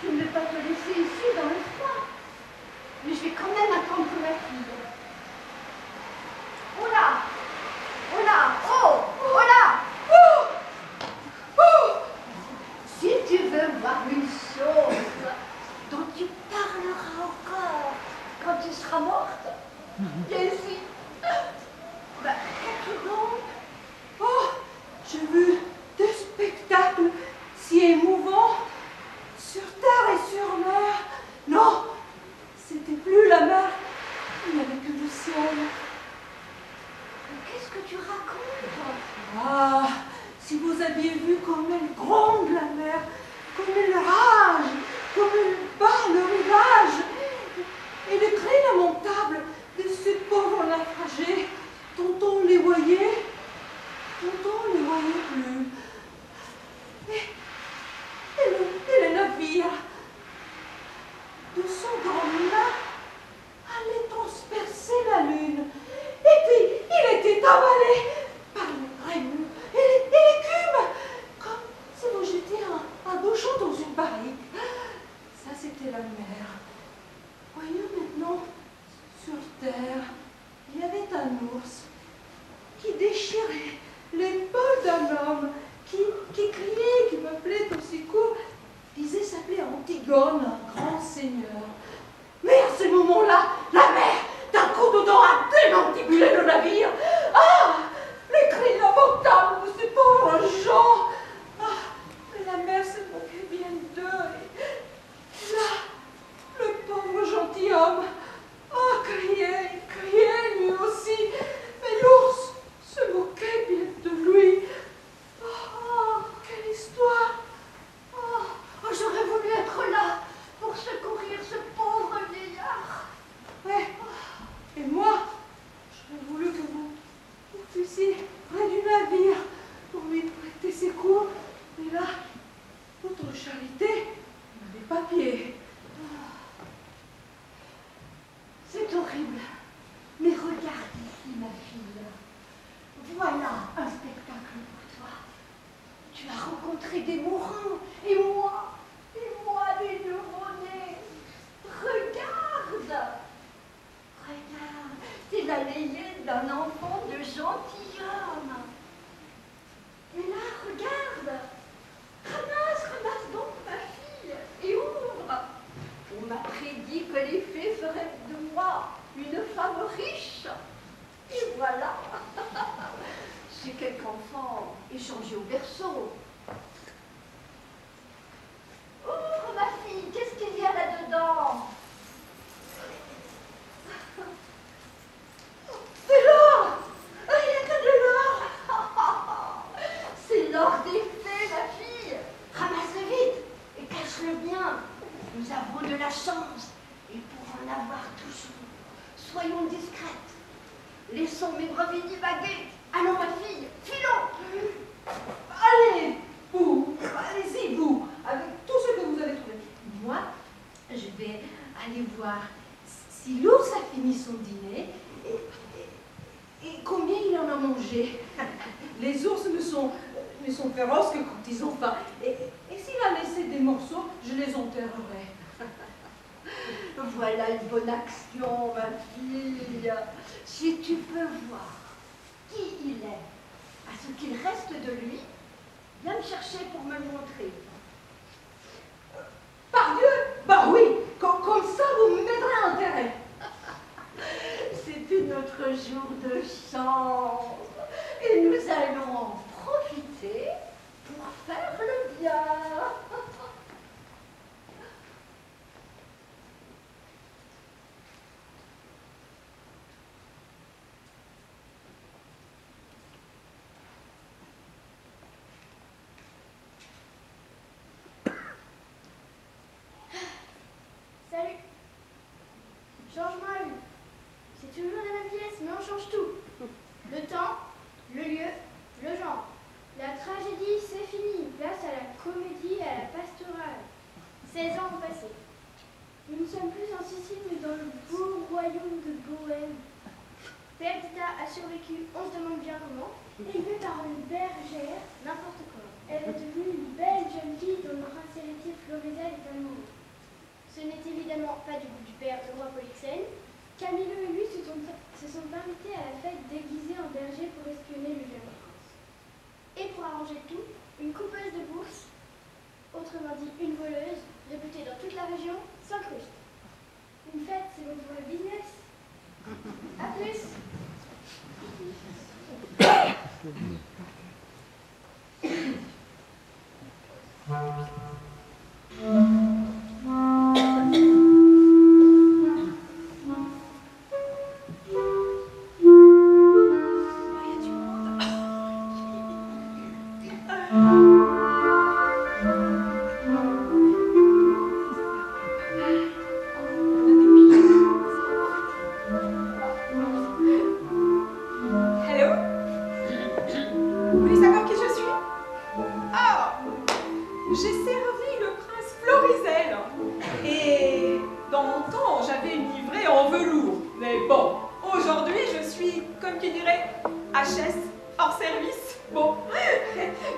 Speaker 10: Je ne vais pas te laisser ici dans le froid, mais je vais quand même attendre pour ma fille. Oh là! Oh là! Oh! Oh là! Oh! Oh! Si tu veux voir une chose dont tu parleras encore quand tu seras morte, viens ici. Bah, qu'as-tu donc?
Speaker 9: Oh, j'ai vu des spectacles si émouvants sur terre et sur mer. Non, c'était plus la mer, il n'y avait que le ciel.
Speaker 10: Qu'est-ce que tu racontes?
Speaker 9: Ah, si vous aviez vu comme elle gronde la mer, comme elle rage, comme elle bat le rivage, et les cris lamentables de ces pauvres naufragés, dont on les voyait plus. Et le navire, de son grand main, allait transpercer la lune. Et puis, il était avalé par les remous et l'écume, comme si vous jetiez un bouchon dans une barrique. Ça, c'était la mer. Voyez maintenant, sur terre, il y avait un ours qui déchirait l'épaule d'un homme, qui criait, qui m'appelait au secours, disait s'appeler Antigone, un grand seigneur. Mais à ce moment-là, la mer, d'un coup de dent, a démantibulé le navire. Ah, les cris lamentables de ces pauvres gens. Ah, mais la mer se moquait bien d'eux. Et là, le pauvre gentilhomme, ah, criait lui aussi. Mais l'ours se moquait bien de lui. Ah, quelle histoire.
Speaker 10: Oh, j'aurais voulu être là pour secourir ce pauvre vieillard.
Speaker 9: Ouais. Et moi, j'aurais voulu que vous fussiez près du navire pour lui prêter secours. Mais là, votre charité n'avait pas pied.
Speaker 10: C'est horrible. Mais regarde ici, ma fille. Voilà un spectacle pour toi. Tu as rencontré des mourants, et moi, des nouveau-nés. Regarde. Regarde, c'est la layette d'un enfant de gentilhomme. Et là, regarde. Ramasse donc, ma fille, et ouvre. On m'a prédit que les fées feraient de moi une femme riche. Et voilà. C'est quelque enfant échangé au berceau. Ouvre, ma fille, qu'est-ce qu'il y a là-dedans? C'est l'or! Il n'y a que de l'or! C'est l'or des fées, ma fille! Ramasse-le vite et cache-le bien. Nous avons de la chance et pour en avoir toujours, soyons discrètes. Laissons mes brebis divaguer. Allons, ma fille, filons!
Speaker 9: Allez, vous, allez-y, vous, avec tout ce que vous avez trouvé. Moi, je vais aller voir si l'ours a fini son dîner et combien il en a mangé. Les ours ne sont féroces que quand ils ont faim. Et s'il a laissé des morceaux, je les enterrerai.
Speaker 10: Voilà une bonne action, ma fille. Si tu peux voir qui il est, à ce qu'il reste de lui, viens me chercher pour me le montrer.
Speaker 9: Pardieu, bah oui, comme ça vous me mettrez intérêt.
Speaker 10: C'est notre jour de chance et nous allons en profiter pour faire le bien.
Speaker 5: Salut. Change-moi une. C'est toujours la même pièce, mais on change tout. Le temps, le lieu, le genre. La tragédie, c'est Élevée par une bergère,
Speaker 10: N'importe quoi.
Speaker 5: elle est devenue une belle jeune fille dont le prince héritier Florizel est amoureux.
Speaker 11: Ce n'est évidemment pas du goût du père, le roi Polyxène.
Speaker 5: Camilo et lui se sont invités à la fête déguisés en berger pour espionner le jeune prince.
Speaker 11: Et pour arranger tout, une coupeuse de bourse, autrement dit une voleuse, réputée dans toute la région, s'incruste.
Speaker 5: Une fête, c'est bon pour le business.
Speaker 11: À plus.
Speaker 9: Hello? Vous voulez savoir qui je suis? Ah! J'ai servi le prince Florizel. Et dans mon temps, j'avais une livrée en velours. Mais bon, aujourd'hui, je suis, comme qui dirait, HS, hors service. Bon,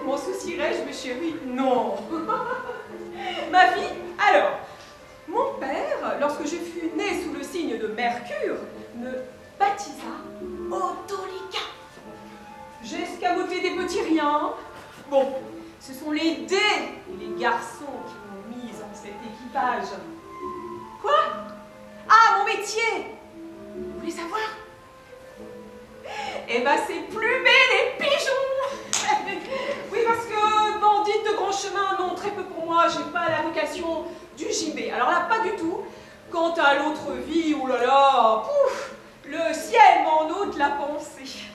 Speaker 9: m'en soucierais-je, mes chéris? Non. Ma fille, alors, mon père, lorsque je fus née sous le signe de Mercure, me baptisa Autolyca. J'ai escamoté des petits riens. Bon, ce sont les dés et les garçons qui m'ont mise en cet équipage. Quoi? Ah, mon métier! Vous voulez savoir? Eh ben, c'est plumer les pigeons! Oui, parce que bandite de grand chemin, non, très peu pour moi, j'ai pas la vocation du gibet. Alors là, pas du tout. Quant à l'autre vie, oh là là, pouf, le ciel m'en ôte la pensée.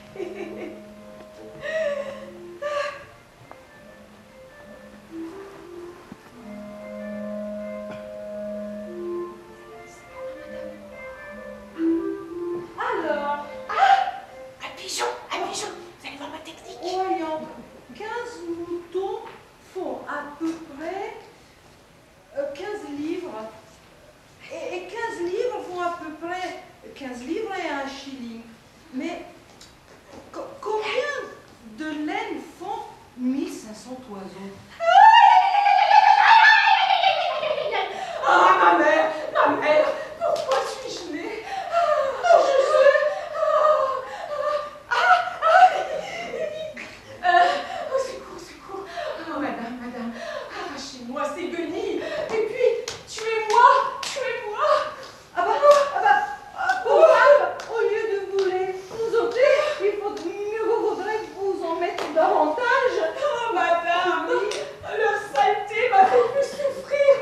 Speaker 9: Alors, un pigeon, vous allez voir ma technique.
Speaker 12: Voyons, 15 moutons font à peu près 15 livres. Et 15 livres font à peu près 15 livres et 1 shilling. Mais combien de laine font 1500 oiseaux?
Speaker 9: Ah, ma mère, pourquoi suis-je née? Je sais. Au secours. Oh, madame, arrachez-moi ces guenilles. Et puis, tuez-moi.
Speaker 12: Au lieu de vous les ôter, il faudrait vous en mettre davantage.
Speaker 9: Oh, madame, leur saleté m'a fait plus souffrir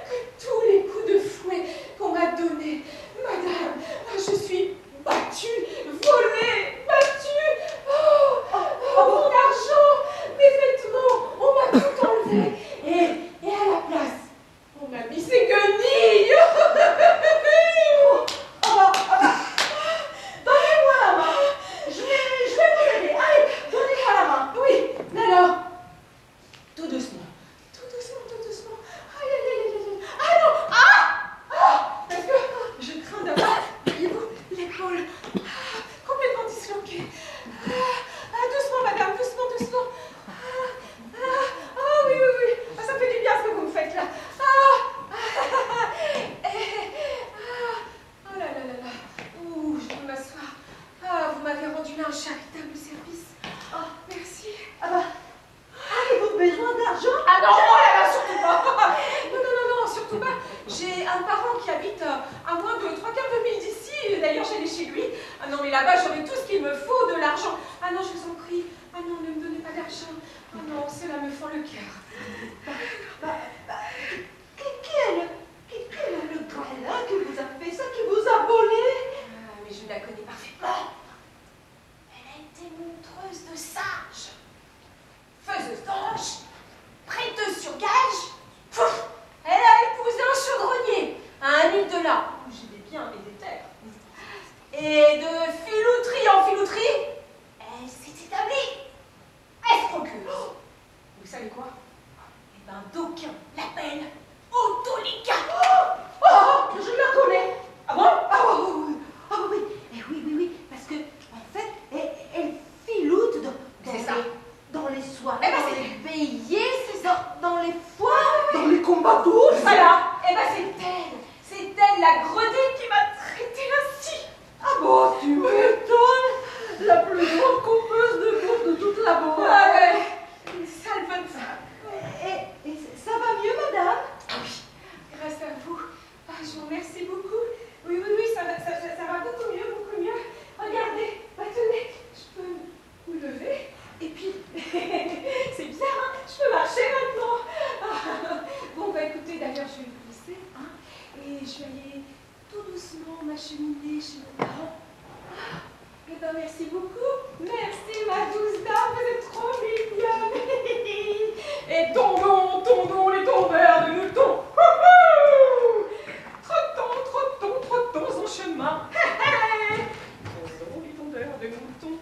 Speaker 9: que tous les coups de fouet qu'on m'a donnés. Madame, je suis battue, volée, mon argent, mes vêtements, on m'a tout enlevé. Et à la place, on m'a mis ces guenilles.
Speaker 12: Donnez-moi la main. Je vais vous aider. Allez, donnez-moi la main.
Speaker 9: Oui, alors, tout doucement. Aïe. Ah non, parce que je crains d'avoir, voyez-vous, l'épaule complètement disloquée. Doucement, madame, doucement. Oui. Ça fait du bien ce que vous me faites là. Oh là. Ouh, je peux m'asseoir. Vous m'avez rendu là un charitable service. Oh, merci.
Speaker 12: Avez-vous besoin d'argent?
Speaker 9: Ah non, oh là là, surtout pas. Non, surtout pas. J'ai un parent qui habite à moins de 3/4 de mille d'ici. D'ailleurs, j'allais chez lui. Ah non, mais là-bas, j'aurai tout ce qu'il me faut, de l'argent. Ah non, je vous en prie. Ah non, ne me donnez pas d'argent. Ah non, cela me fend le cœur.
Speaker 12: Quel est le gars qui vous a fait ça, qui vous a volé?
Speaker 9: Mais je la connais parfaitement. Elle a été montreuse de singes, faiseuse d'anges, prêteuse sur gage. Pouf, elle a épousé un chaudronnier à un île de là, où j'ai des biens et des terres. Et de filouterie en filouterie, elle s'est établie escroqueuse. Vous savez quoi? Eh ben, d'aucuns l'appellent Autolyca.
Speaker 12: Je la connais.
Speaker 9: Ah bon?
Speaker 12: Oui, parce que, en fait, elle filoute
Speaker 10: les soirées, dans les veillées, dans les foires.
Speaker 2: Dans les combats d'ours.
Speaker 9: Voilà. Eh ben c'est elle, la grenée qui m'a traité ainsi.
Speaker 12: Ah bon, tu m'étonnes. La plus grande coupeuse de bouffe de toute la bourre.
Speaker 9: Ah ouais, une sale bonne femme.
Speaker 12: Et ça va mieux, madame?
Speaker 9: Ah oui, grâce à vous. Ah, je vous remercie beaucoup. Oui, ça va beaucoup mieux. Regardez, tenez, je peux me lever. Et puis, c'est bien, hein, je peux marcher maintenant. Ah, bon, bah écoutez, d'ailleurs, je vais vous laisser, hein, et je vais aller tout doucement m'acheminer chez mes parents. Ah, eh ben, merci beaucoup. Merci, ma douce dame, vous êtes trop mignonne. Et tombons les tombeurs de moutons. Trottons en chemin. Tombons les tombeurs de moutons.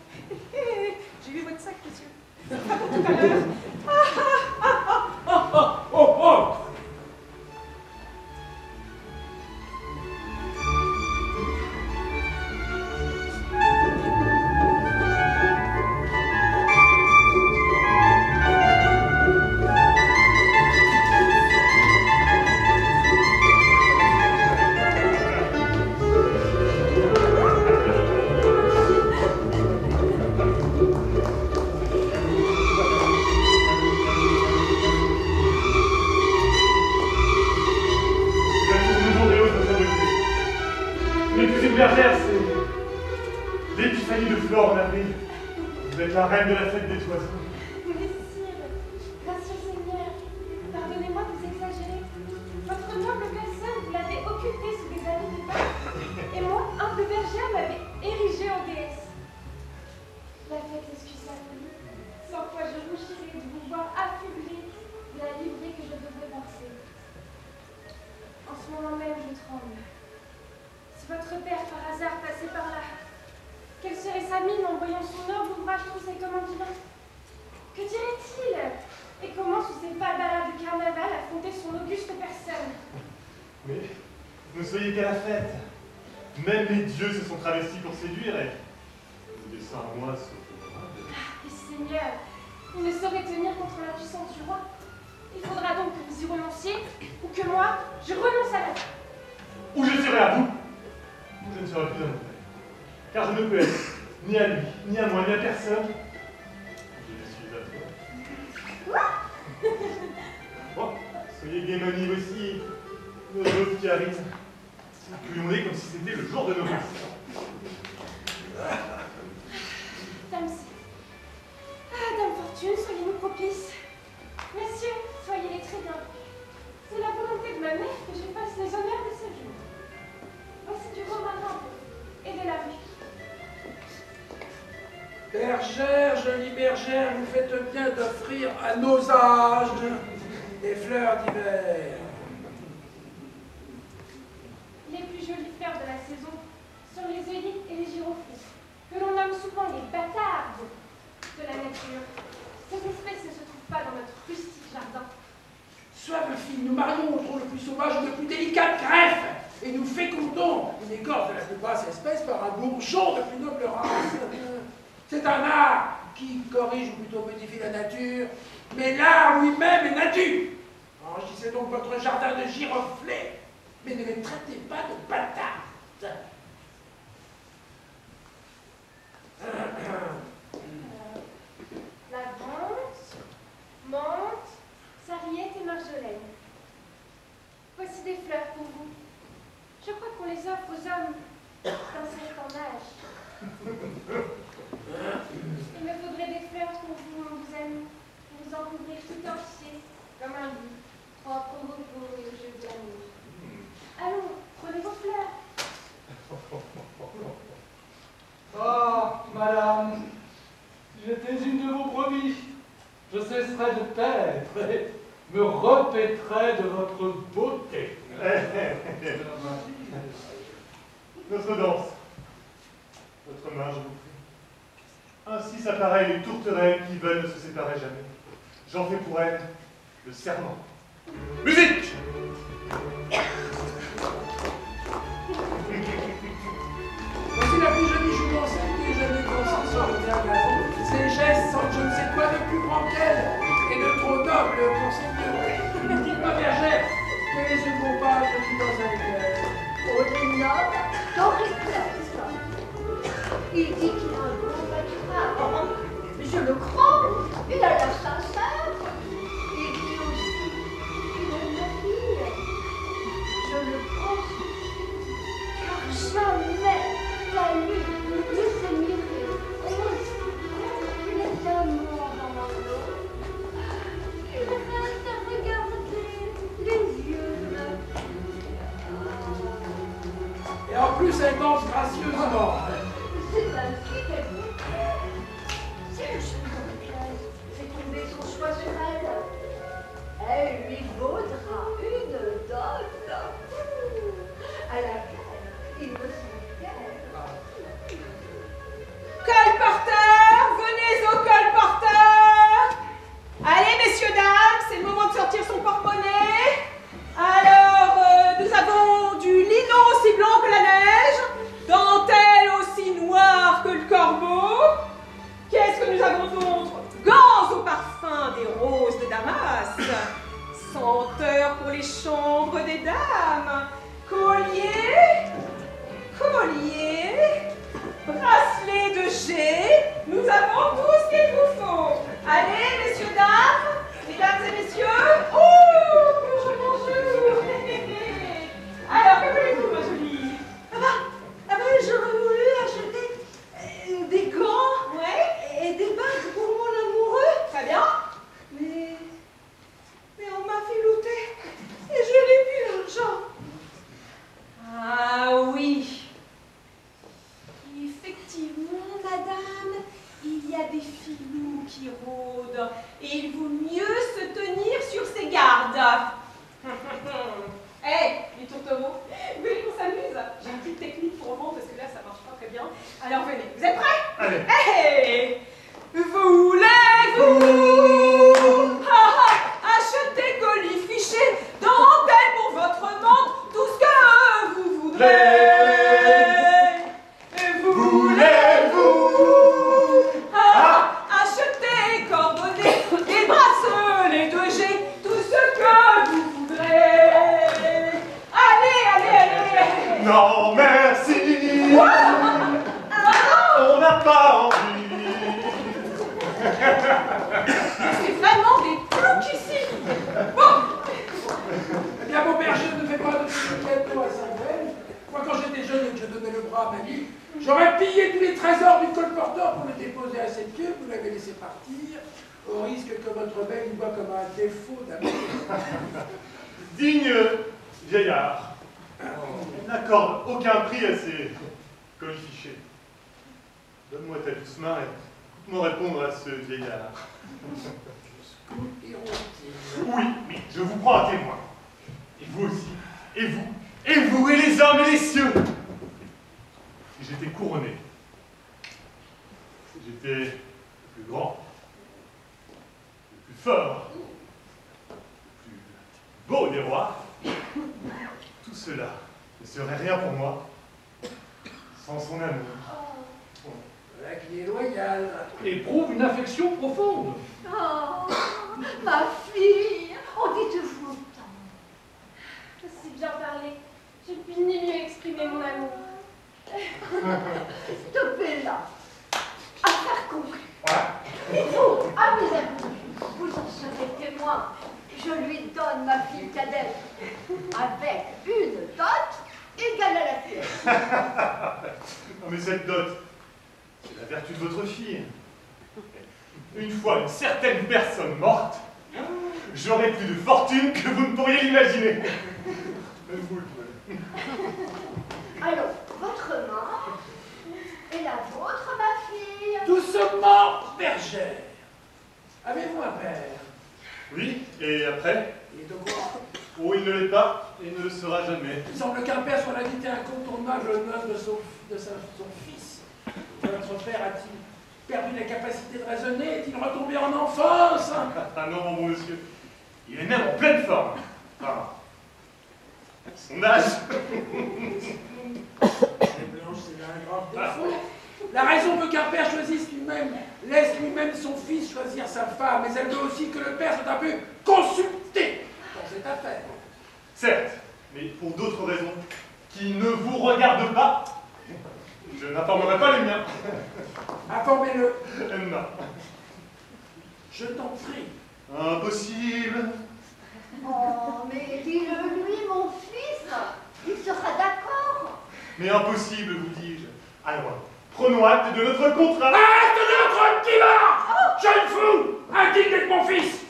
Speaker 9: J'ai vu votre sac, monsieur. Pas pour tout à l'heure.
Speaker 7: La reine de la fête des oiseaux.
Speaker 5: Messire, gracieux Seigneur, pardonnez-moi de vous exagérer. Votre noble personne, vous l'avez occultée sous des habits de peuple, et moi, humble bergère, m'avait érigée en déesse. La fête excuse la folie, sans quoi je rougirais de vous voir affublé de la livrée que je devrais porter. En ce moment même, je tremble. Si votre père, par hasard, passait par là, quelle serait sa mine en voyant son noble ouvrage troussé comme un divin? Que dirait-il? Et comment, sous ses badaras de carnaval, affronter son auguste personne?
Speaker 7: Mais ne soyez qu'à la fête. Même les dieux se sont travestis pour séduire et vous descend à moi sauf le bras de...
Speaker 5: Ah, Seigneur, vous ne saurez tenir contre la puissance du roi. Il faudra donc que vous y renonciez, ou que moi, je renonce à la vie.
Speaker 7: Ou je serai à vous, ou je ne serai plus à mon père. Car je ne peux être ni à lui, ni à moi, ni à personne. Je suis à toi. Bon, soyez guémonives aussi, nos hôtes qui arrivent. Accueillons-les comme si c'était le jour de nos noces.
Speaker 5: Dame C. Ah, Dame Fortune, soyez-nous propices. Messieurs, soyez-les très bien. C'est la volonté de ma mère que je fasse les honneurs de ce jour. Voici du romarin et de la rue.
Speaker 2: Bergère, jolie bergère, vous faites bien d'offrir à nos âges des fleurs d'hiver.
Speaker 5: Les plus jolies fleurs de la saison sont les œillets et les giroflées, que l'on nomme souvent les bâtardes de la nature. Ces espèces ne se trouvent pas dans notre rustique jardin.
Speaker 2: Sois ma fille, nous marions au tronc le plus sauvage et le plus délicat greffe, et nous fécondons une écorce de la plus basse espèce par un bourgeon de plus noble race. C'est un art qui corrige ou plutôt modifie la nature, mais l'art lui-même est nature. Enrichissez donc votre jardin de giroflées, mais ne les traitez pas de bâtards.
Speaker 5: La menthe, sarriette et marjolaine. Voici des fleurs pour vous. Je crois qu'on les offre aux hommes d'un certain âge. Il me faudrait des fleurs pour vous, mon doux ami, pour vous en couvrir tout entier, comme un lit, propre au repos et au jeu de l'amour. Allons, prenez vos fleurs.
Speaker 6: Ah, madame, si j'étais une de vos brebis, je cesserais de paître et me repaîtrais de votre beauté.
Speaker 7: Notre danse. Votre main, je vous prie. Ainsi s'appareillent les tourterelles qui veulent ne se séparer jamais. J'en fais pour elles le serment. Musique!
Speaker 2: Voici la plus jolie jouance que j'ai jamais dansée sur le théâtre. Ses gestes sentent je ne sais quoi de plus grand noble, monseigneur. Dites-moi, bergère, quel est ce beau page qui dans un cœur?
Speaker 10: Oh, les nobles, Doriclès. Il dit qu'il a un bon naturel. Je le crois, il a l'air sincère. Il dit aussi qu'il aime ma fille. Je le pense, car jamais la lune ne s'est mirée aussi les amours dans mon dos. Il reste à regarder les yeux de ma fille.
Speaker 2: Et en plus, elle danse gracieusement.
Speaker 10: C'est ainsi qu'elle me plaît. C'est le jeune Doriclès fait tomber son choix sur elle. Elle lui vaudra une dot à laquelle il me semble fier.
Speaker 9: Colporteur, venez au colporteur. Allez, messieurs, dames, c'est le moment de sortir son porte-monnaie. Alors, nous avons du lino aussi blanc que la neige, dentelle aussi noire que le corbeau. Qu'est-ce que nous avons d'autre? Gants au parfum des roses de Damas, senteur pour les chambres des dames, collier, bracelet de jet, nous avons tout ce qu'il vous faut. Allez, messieurs, dames, mesdames et messieurs. Oh, bonjour. Alors, que voulez-vous, ma jolie?
Speaker 12: J'aurais voulu acheter des gants,
Speaker 9: Ouais.
Speaker 12: et des bagues pour mon amoureux.
Speaker 9: Très bien.
Speaker 12: Mais on m'a filouté et je n'ai plus l'argent.
Speaker 9: Ah oui. Effectivement, madame, il y a des filous qui rôdent et il vaut mieux se tenir sur ses gardes. Hé, les tourtereaux, vous voulez qu'on s'amuse? J'ai une petite technique pour vendre parce que là, ça marche pas très bien. Alors venez, vous êtes prêts?
Speaker 7: Allez.
Speaker 9: Hé, voulez-vous acheter colis, fichés, dentelle pour votre manque, tout ce que vous voudrez? Acheter coordonnées, des bracelets de jet, tout ce que vous voudrez. Allez.
Speaker 7: Non, merci. On n'a pas envie.
Speaker 9: C'est vraiment des ploucs ici. Bon.
Speaker 2: Eh bien, mon berger ne fait pas de cadeau à Saint-Vel. Moi, quand j'étais jeune et que je donnais le bras à mamie, j'aurais pillé tous les trésors du colporteur pour le déposer à cette queue. Vous l'avez laissé partir, au risque que votre belle nous voit comme un défaut d'amour.
Speaker 7: Digne vieillard. On n'accorde aucun prix à ces colis fichés. Donne-moi ta douce main et écoute-moi répondre à ce vieillard. Oui, mais je vous prends à témoin. Et vous aussi. Et vous. Et vous, et les hommes et les cieux. Si j'étais couronné, si j'étais le plus grand, le plus fort, le plus beau des rois, tout cela ne serait rien pour moi sans son amour.
Speaker 2: Voilà qui est loyal.
Speaker 6: Éprouve une affection profonde.
Speaker 10: Oh, ma fille, oh, dites-vous tant.
Speaker 5: C'est bien parlé. Je ne puis ni mieux exprimer mon amour.
Speaker 10: Stoppez là. Affaire conclue.
Speaker 7: Voilà.
Speaker 10: Vous, à mes amis, vous en serez témoin. Je lui donne ma fille cadette avec une dot égale à la pièce.
Speaker 7: Non mais cette dot, c'est la vertu de votre fille. Une fois une certaine personne morte, j'aurai plus de fortune que vous ne pourriez l'imaginer. Même vous le pouvez.
Speaker 10: Alors, votre main et la vôtre, ma fille.
Speaker 2: Doucement, bergère. Avez-vous un père?
Speaker 7: Oui, et après?
Speaker 2: Il est au courant.
Speaker 7: Oh, il ne l'est pas, et ne le sera jamais.
Speaker 2: Il semble qu'un père soit l'invité incontournable aux noces de son fils. Votre père a-t-il perdu la capacité de raisonner? Est-il retombé en enfance?
Speaker 7: Ah non, mon bon monsieur. Il est même en pleine forme. Enfin, son âge.
Speaker 2: Les blanches, c'est un grave défaut. La raison veut qu'un père choisisse lui-même, laisse lui-même son fils choisir sa femme, mais elle veut aussi que le père soit un peu consulté dans cette affaire.
Speaker 7: Certes, mais pour d'autres raisons qui ne vous regardent pas, je n'informerai pas les miens.
Speaker 2: Informez-le.
Speaker 7: Non.
Speaker 2: Je t'en prie.
Speaker 7: Impossible.
Speaker 10: Oh, mais dis-le lui, mon fils. Il sera d'accord.
Speaker 7: Mais impossible, vous dis-je. Alors, prenons acte de notre contrat.
Speaker 2: Acte de notre petit mort, jeune fou, indigne d'être mon fils.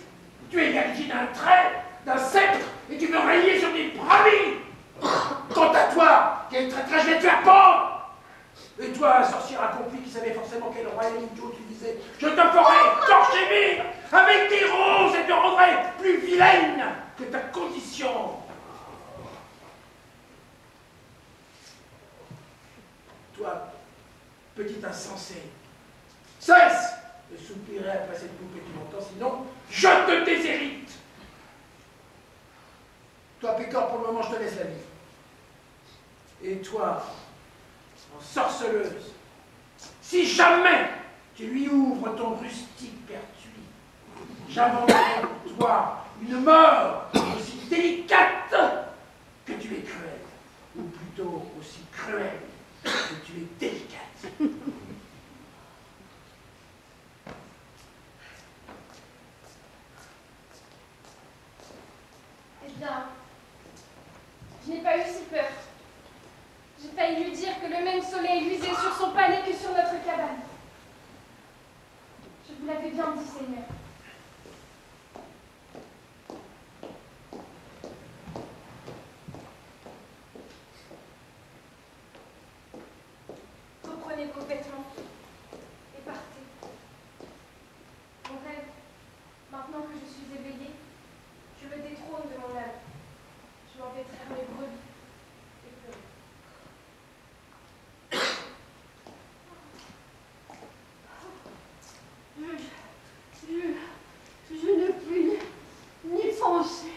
Speaker 2: Tu es l'origine d'un trait, d'un sceptre, et tu veux régner sur mes promis. Quant à toi, qui es traître, je vais te faire pendre. Et toi, sorcière accomplie qui savait forcément quel royaume idiot tu disais, je te ferai torcher vif avec des roses et te rendrai plus vilaine que ta condition. Toi, petit insensé, cesse de soupirer après cette poupée qui m'entend, sinon je te déshérite. Toi, Pécor, pour le moment, je te laisse la vie. Et toi, en sorceleuse, si jamais tu lui ouvres ton rustique pertuis, j'inventerai pour toi une mort aussi délicate que tu es cruelle, ou plutôt aussi cruelle que tu es délicate.
Speaker 5: Eh bien, je n'ai pas eu si peur. J'ai failli lui dire que le même soleil luisait sur son palais que sur notre cabane. Je vous l'avais bien dit, Seigneur. Reprenez vos vêtements et partez. Mon rêve, maintenant que je suis éveillée, je me détrône de mon âme. Je m'en vais traire mes brebis et pleurer.
Speaker 10: Je ne puis ni penser,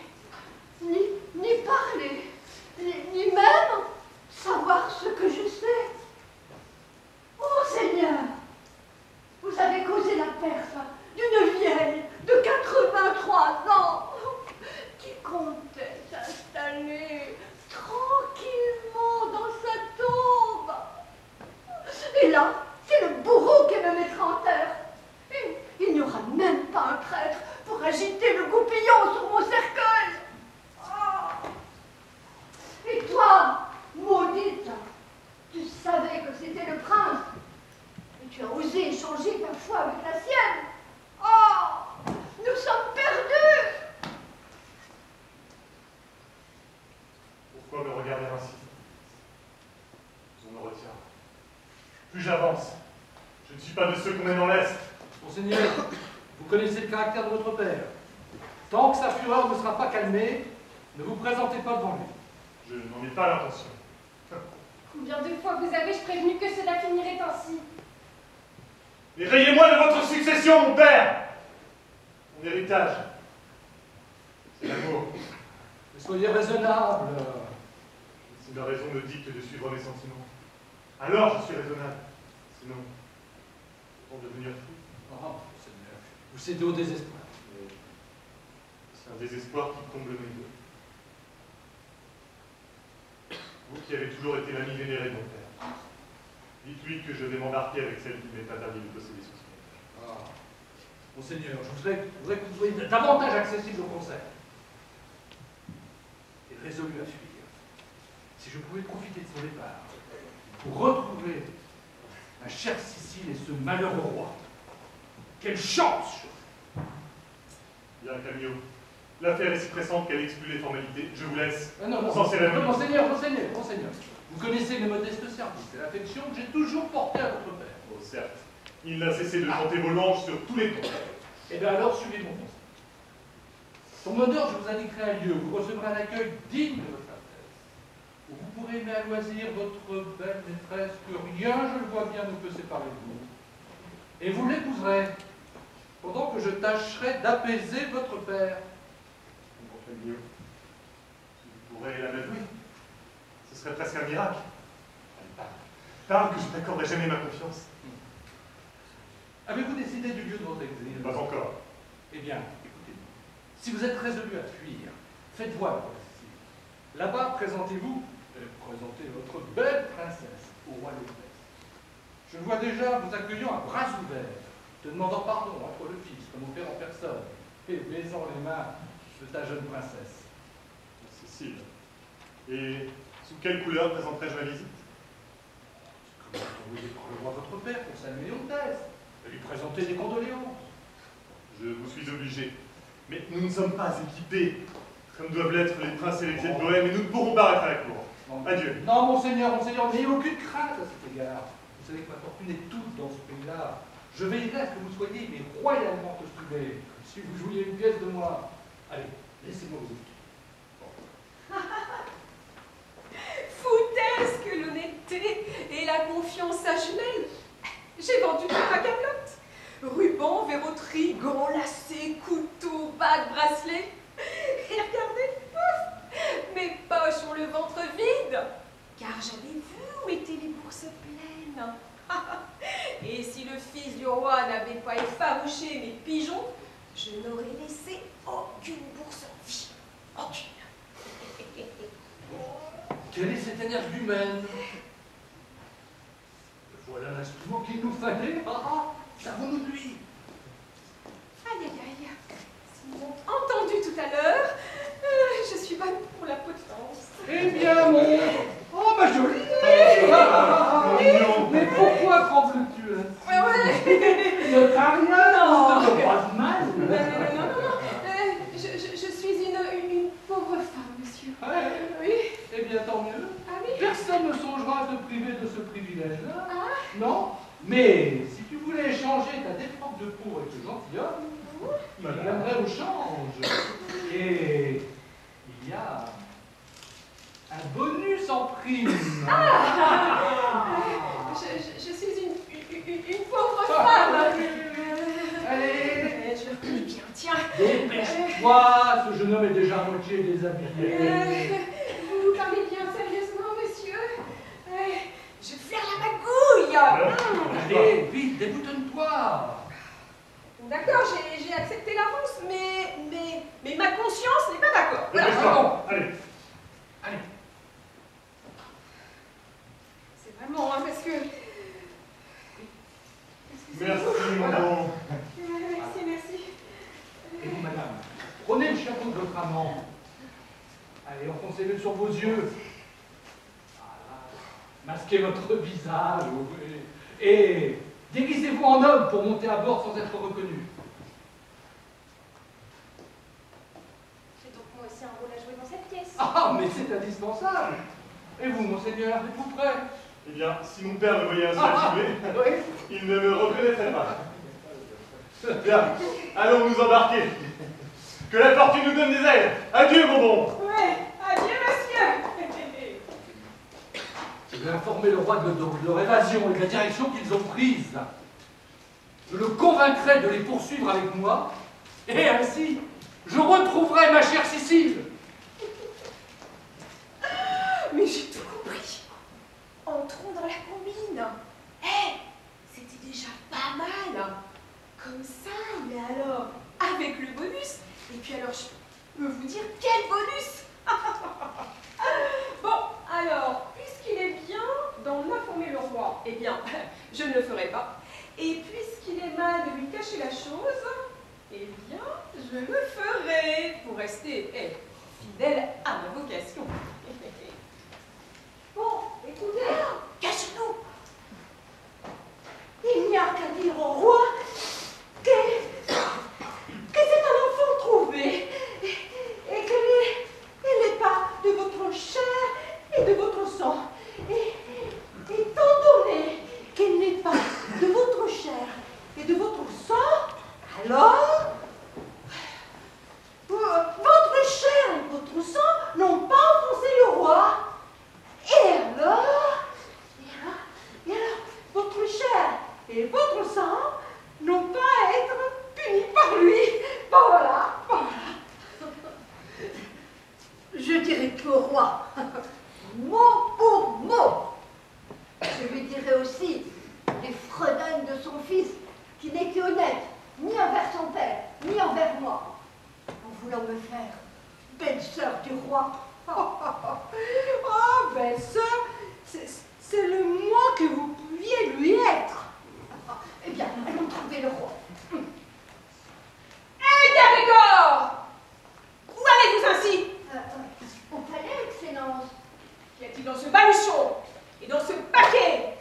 Speaker 10: ni parler, ni même savoir ce que je sais. Oh Seigneur, vous avez causé la perte d'une vieille de 83 ans qui comptait s'installer tranquillement dans sa tombe. Et là, c'est le bourreau qui me mettra en terre. Il n'y aura même pas un prêtre pour agiter le goupillon sur mon cercueil. Oh. Et toi, maudite, tu savais que c'était le prince, et tu as osé échanger ta foi avec la sienne. Oh, nous sommes perdus.
Speaker 7: Pourquoi me regarder ainsi? Je me retiens. Plus j'avance, je ne suis pas de ceux qu'on mène en l'Est.
Speaker 6: Monseigneur, vous connaissez le caractère de votre père. Tant que sa fureur ne sera pas calmée, ne vous présentez pas devant lui.
Speaker 7: Je n'en ai pas l'intention.
Speaker 5: Combien de fois vous avez-je prévenu que cela finirait ainsi?
Speaker 7: Mais rayez-moi de votre succession, mon père! Mon héritage, c'est l'amour.
Speaker 6: Mais soyez raisonnable.
Speaker 7: Si ma raison me dicte de suivre mes sentiments, alors je suis raisonnable. Sinon, pour devenir fou.
Speaker 6: Oh, Seigneur, vous cédez au désespoir.
Speaker 7: C'est un désespoir qui comble mes deux. Vous qui avez toujours été l'ami vénéré de mon père, dites-lui que je vais m'embarquer avec celle qui m'est interdit de posséder son son.
Speaker 6: Ah. Monseigneur, je voudrais que vous soyez davantage accessible au conseil. Et résolu à fuir. Si je pouvais profiter de son départ pour retrouver ma chère Sicile et ce malheureux roi. Quelle chance!
Speaker 7: Bien, Camillo. L'affaire est si pressante qu'elle exclut les formalités. Je vous laisse.
Speaker 6: Non,
Speaker 7: sans cérémonie.
Speaker 6: Monseigneur. Vous connaissez mes modestes services et l'affection que j'ai toujours portée à votre père.
Speaker 7: Oh, certes. Il n'a cessé de chanter vos louanges sur tous les tours.
Speaker 6: Eh bien alors, suivez mon conseil. Son honneur, je vous indiquerai un lieu où vous recevrez un accueil digne de votre altesse, où vous pourrez aimer à loisir votre belle maîtresse, que rien, je le vois bien, ne peut séparer de vous. Et vous l'épouserez, pendant que je tâcherai d'apaiser votre père.
Speaker 7: Vous comprenez mieux. Si vous pourrez la m'avouer, ce serait presque un miracle. Parle que je t'accorderai jamais ma confiance.
Speaker 6: Avez-vous décidé du lieu de votre exil?
Speaker 7: Pas encore.
Speaker 6: Eh bien, écoutez-moi. Si vous êtes résolu à fuir, faites voile pour la Sicile. Là-bas, présentez-vous, présentez votre belle princesse au roi des Grèces. Je vois déjà vous accueillant à bras ouverts, te demandant pardon entre le fils comme au père en personne, et baisant les mains de ta jeune princesse.
Speaker 7: Cécile. Et sous quelle couleur présenterai-je ma visite?
Speaker 6: Comment envoyé par le roi votre père pour saluer Hôtesse et lui présenter des condoléances.
Speaker 7: Je vous suis obligé. Mais nous ne sommes pas équipés, comme doivent l'être les princes héritiers de Bohême, et nous ne pourrons pas être à la cour. Adieu.
Speaker 6: Non, monseigneur, n'ayez aucune crainte à cet égard. Vous savez que ma fortune est toute dans ce pays-là. Je veillerai à ce que vous soyez, mais royalement costumés, comme si vous jouiez une pièce de moi. Allez, laissez-moi vous écouter.
Speaker 4: Foutesque l'honnêteté et la confiance à jumelles. J'ai vendu toute ma camelote. Rubans, verroterie, gants lacets, couteaux, bagues, bracelets. Et regardez, pouf, mes poches ont le ventre vide. Car j'avais vu où étaient les bourses pleines. Et si le fils du roi n'avait pas effarouché mes pigeons, je n'aurais laissé aucune bourse en vie. Aucune.
Speaker 6: Quelle est cette énergie humaine? Voilà l'instrument qu'il nous fallait. Ça vous nous nuit.
Speaker 4: Aïe, aïe, aïe. Si vous m'ont entendu tout à l'heure, je suis bonne pour la potence.
Speaker 6: Eh bien, mon... Oh, ma jolie. Mais pourquoi trembles-tu ainsi? Ne t'as rien,
Speaker 4: non.
Speaker 6: ne te pas de mal.
Speaker 4: Non. Je suis une pauvre femme, monsieur. Oui.
Speaker 6: Eh bien, tant mieux.
Speaker 4: Ah oui.
Speaker 6: Personne ne songera à te priver de ce privilège-là.
Speaker 4: Ah.
Speaker 6: Non. Mais si tu voulais échanger ta défroque de peau avec ce gentilhomme, il viendrait au change. Et il y a un bonus en prime.
Speaker 4: Je suis une pauvre femme.
Speaker 6: Allez.
Speaker 4: Je replie bien, tiens.
Speaker 6: Dépêche-toi, ce jeune homme est déjà à moitié déshabillé.
Speaker 4: Vous parlez bien sérieusement, monsieur? Je flaire la magouille.
Speaker 6: Allez, vite, déboutonne-toi.
Speaker 4: D'accord, j'ai accepté l'avance, mais ma conscience n'est pas d'accord. Voilà.
Speaker 7: Dépêche-toi. Allez.
Speaker 4: C'est vraiment, hein, parce que...
Speaker 7: Merci, mon bon.
Speaker 4: Merci.
Speaker 6: Et vous, madame, prenez le chapeau de votre amant. Allez, enfoncez-le sur vos yeux. Voilà. Masquez votre visage. Et déguisez-vous en homme pour monter à bord sans être reconnu.
Speaker 5: J'ai donc moi aussi un rôle à jouer dans cette pièce.
Speaker 6: Ah, mais c'est indispensable. Et vous, monseigneur, êtes-vous prêt?
Speaker 7: Eh bien, si mon père me voyait ainsi attitré, il ne me reconnaîtrait pas. Bien, allons nous embarquer. Que la fortune nous donne des ailes. Adieu, mon bon.
Speaker 4: Ouais, adieu, monsieur.
Speaker 6: Je vais informer le roi de leur évasion et de la direction qu'ils ont prise. Je le convaincrai de les poursuivre avec moi, et ainsi, je retrouverai ma chère Sicile.
Speaker 4: Mais j'ai tout compris. Entrons dans la combine. C'était déjà pas mal. Comme ça, mais alors, avec le bonus. Et puis alors, je peux vous dire quel bonus. Bon, alors, puisqu'il est bien d'en informer le roi, eh bien, je ne le ferai pas. Et puisqu'il est mal de lui cacher la chose, eh bien, je le ferai pour rester fidèle à ma vocation.
Speaker 10: Bon, écoutez,
Speaker 4: Cache-nous.
Speaker 10: il n'y a qu'à dire au roi que c'est un enfant trouvé et qu'elle n'est pas de votre chair et de votre sang. Et étant donné qu'elle n'est pas de votre chair et de votre sang, alors votre chair et votre sang n'ont pas offensé le roi. Et alors, votre chair et votre sang vers moi, en voulant me faire belle-sœur du roi.
Speaker 12: Oh, belle-sœur, c'est le moins que vous pouviez lui être.
Speaker 10: Eh bien, allons trouver le roi.
Speaker 9: Eh bien, Bégor! Où allez-vous ainsi?
Speaker 10: Au palais, Excellence.
Speaker 9: Qu'y a-t-il dans ce baluchon et dans ce paquet?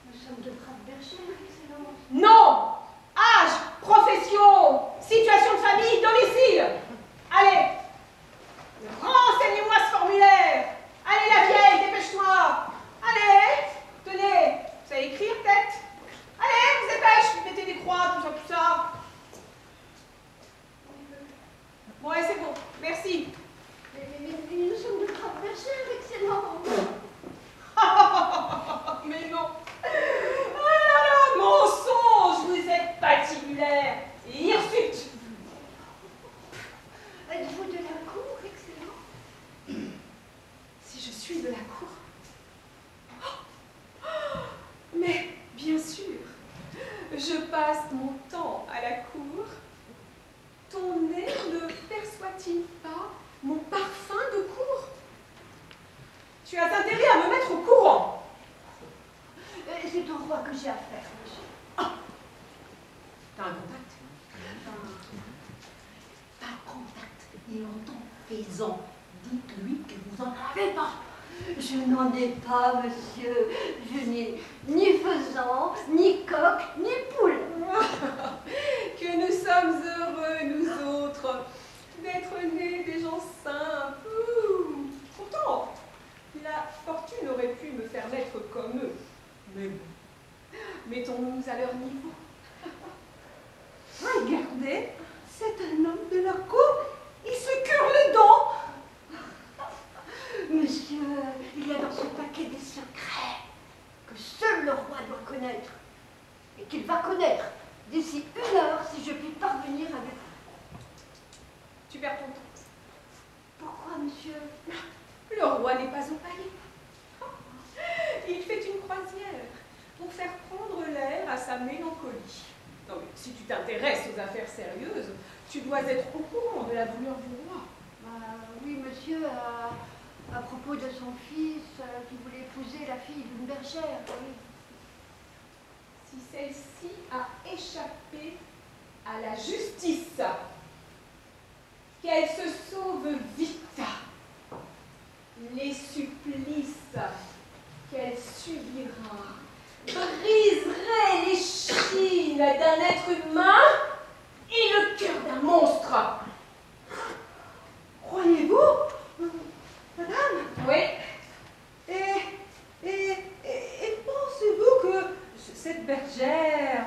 Speaker 10: Nous sommes de braves bergères, Excellence.
Speaker 9: Non! Âge, profession, situation de famille, domicile. Allez! Renseignez-moi ce formulaire. Allez, la vieille, dépêche-toi. Allez, tenez, vous savez écrire peut-être? Allez, vous dépêche, vous mettez des croix, tout ça. Ouais, c'est bon, merci.
Speaker 10: Mais nous sommes de braves bergères, Excellence.
Speaker 9: Mais non. Oh là là, mensonge, vous êtes patibulaire et hirsute.
Speaker 10: Êtes-vous de la cour, Excellence?
Speaker 9: Si je suis de la cour? Mais bien sûr, je passe mon temps à la cour. Ton nez ne perçoit-il pas mon parfum de cour? Tu as intérêt à me mettre au courant.
Speaker 10: C'est au roi que j'ai affaire, monsieur.
Speaker 9: Ah. T'as un contact?
Speaker 10: Pas contact, il entend faisan. Dites-lui que vous en avez pas. Je n'en ai pas, monsieur. Je n'ai ni faisan, ni coq, ni poule.
Speaker 9: Que nous sommes heureux, nous autres, d'être nés des gens simples. Pourtant, la fortune aurait pu me faire naître comme eux. Mais bon, mettons-nous à leur niveau.
Speaker 12: Regardez, c'est un homme de la cour, il se cure les dents.
Speaker 10: Monsieur, il y a dans ce paquet des secrets que seul le roi doit connaître et qu'il va connaître d'ici 1 heure si je puis parvenir avec vous.
Speaker 9: Tu perds ton temps.
Speaker 10: Pourquoi, monsieur?
Speaker 9: Le roi n'est pas au palais. Il fait une croisière pour faire prendre l'air à sa mélancolie. Non mais si tu t'intéresses aux affaires sérieuses, tu dois être au courant de la douleur du roi.
Speaker 10: Oui, monsieur, à propos de son fils qui voulait épouser la fille d'une bergère, oui.
Speaker 9: Si celle-ci a échappé à la justice, qu'elle se sauve vite. Les supplices qu'elle subira briseraient l'échine d'un être humain et le cœur d'un monstre.
Speaker 12: Croyez-vous, madame?
Speaker 9: Oui.
Speaker 12: Et pensez-vous que cette bergère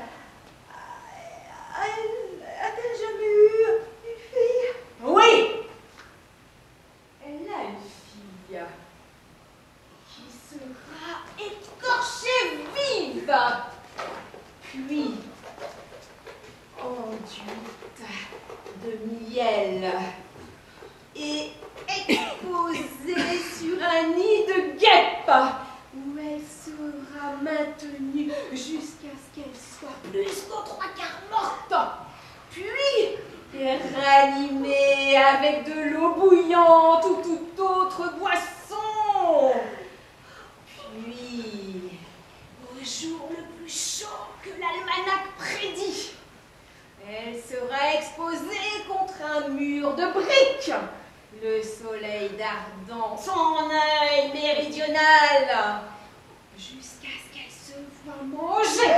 Speaker 12: a-t-elle jamais eu une fille?
Speaker 9: Oui. Elle a une fille qui sera écorchée vive, puis enduite de miel et exposée sur un nid de guêpe où elle sera maintenue jusqu'à ce qu'elle soit plus qu'aux 3/4 morte, puis ranimée avec de l'eau bouillante ou toute autre boisson, puis au jour le plus chaud que l'almanach prédit, elle sera exposée contre un mur de briques, le soleil dardant son œil méridional, jusqu'à ce qu'elle se voie manger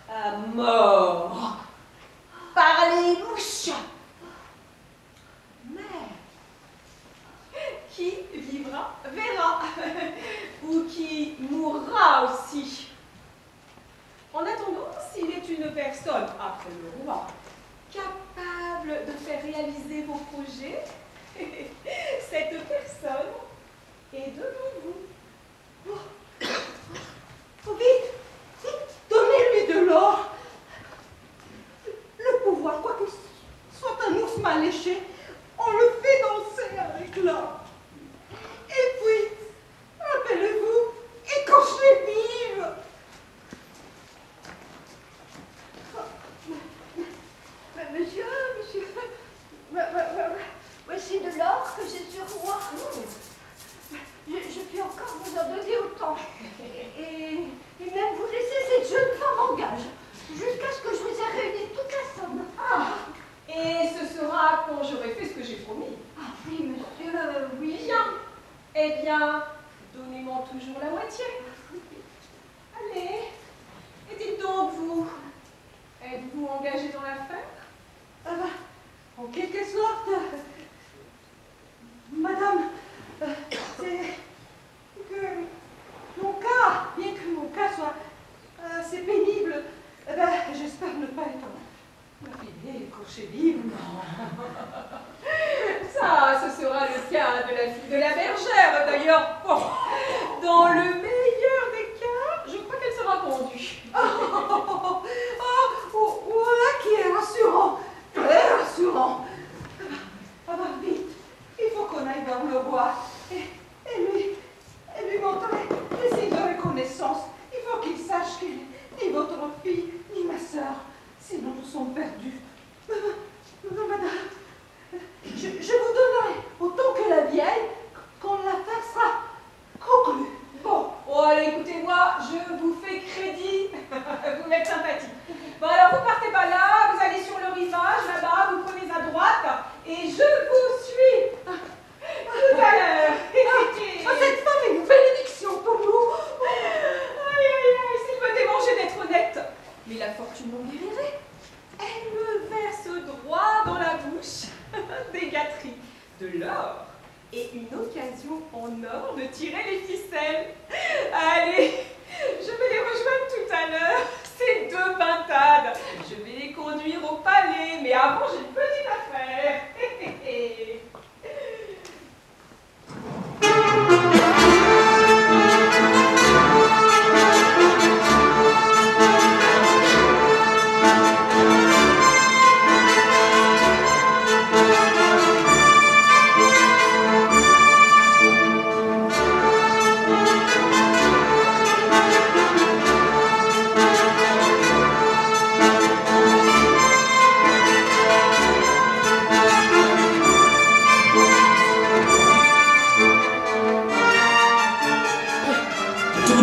Speaker 9: à mort par les mouches. Mais qui vivra verra, ou qui mourra aussi. En attendant, s'il est une personne, après le roi, capable de faire réaliser vos projets, cette personne est devant vous.
Speaker 12: Oh, vite, donnez-lui de l'or. Le pouvoir, quoi que soit un ours mal léché, on le fait danser avec l'or. Et puis, rappelez-vous, écorchez vive.
Speaker 10: Voici de l'or que j'ai sur moi. Je puis encore vous en donner autant. Et même vous laisser cette jeune femme en gage, jusqu'à ce que je vous ai réuni toute la somme.
Speaker 9: Ah, et ce sera quand j'aurai fait ce que j'ai promis.
Speaker 10: Ah oui, monsieur, oui.
Speaker 9: Bien. Eh bien, donnez-moi toujours la moitié. Allez. Et dites donc, vous, êtes-vous engagé dans l'affaire?
Speaker 12: En quelque sorte, madame, c'est que mon cas, bien que mon cas soit assez pénible, j'espère ne pas être lapidée, écorchée vive.
Speaker 9: Ça, ce sera le cas de la fille de la bergère. D'ailleurs, bon, dans le meilleur des cas, je crois qu'elle sera pendue.
Speaker 12: Voilà qui est rassurant, très rassurant. Vite, il faut qu'on aille voir le roi et lui montrer des signes de reconnaissance. Il faut qu'il sache que ni votre fille, ni ma sœur, sinon nous sommes perdus. Non, madame, je vous donnerai autant que la vieille quand l'affaire sera conclue.
Speaker 9: Bon, allez, écoutez-moi, je vous fais crédit. Vous m'êtes sympathique. Bon, alors vous partez pas là, vous allez sur le rivage, là-bas, vous prenez à droite, et je vous suis tout à l'heure.
Speaker 12: Cette femme est une bénédiction pour nous.
Speaker 9: Aïe, s'il me démangeait d'être honnête. Mais la fortune m'en guérirait. Elle me verse droit dans la bouche des gâteries, de l'or et une occasion en or de tirer les ficelles. Allez, je vais les rejoindre tout à l'heure, ces deux pintades. Je vais les conduire au palais, mais avant j'ai une petite affaire.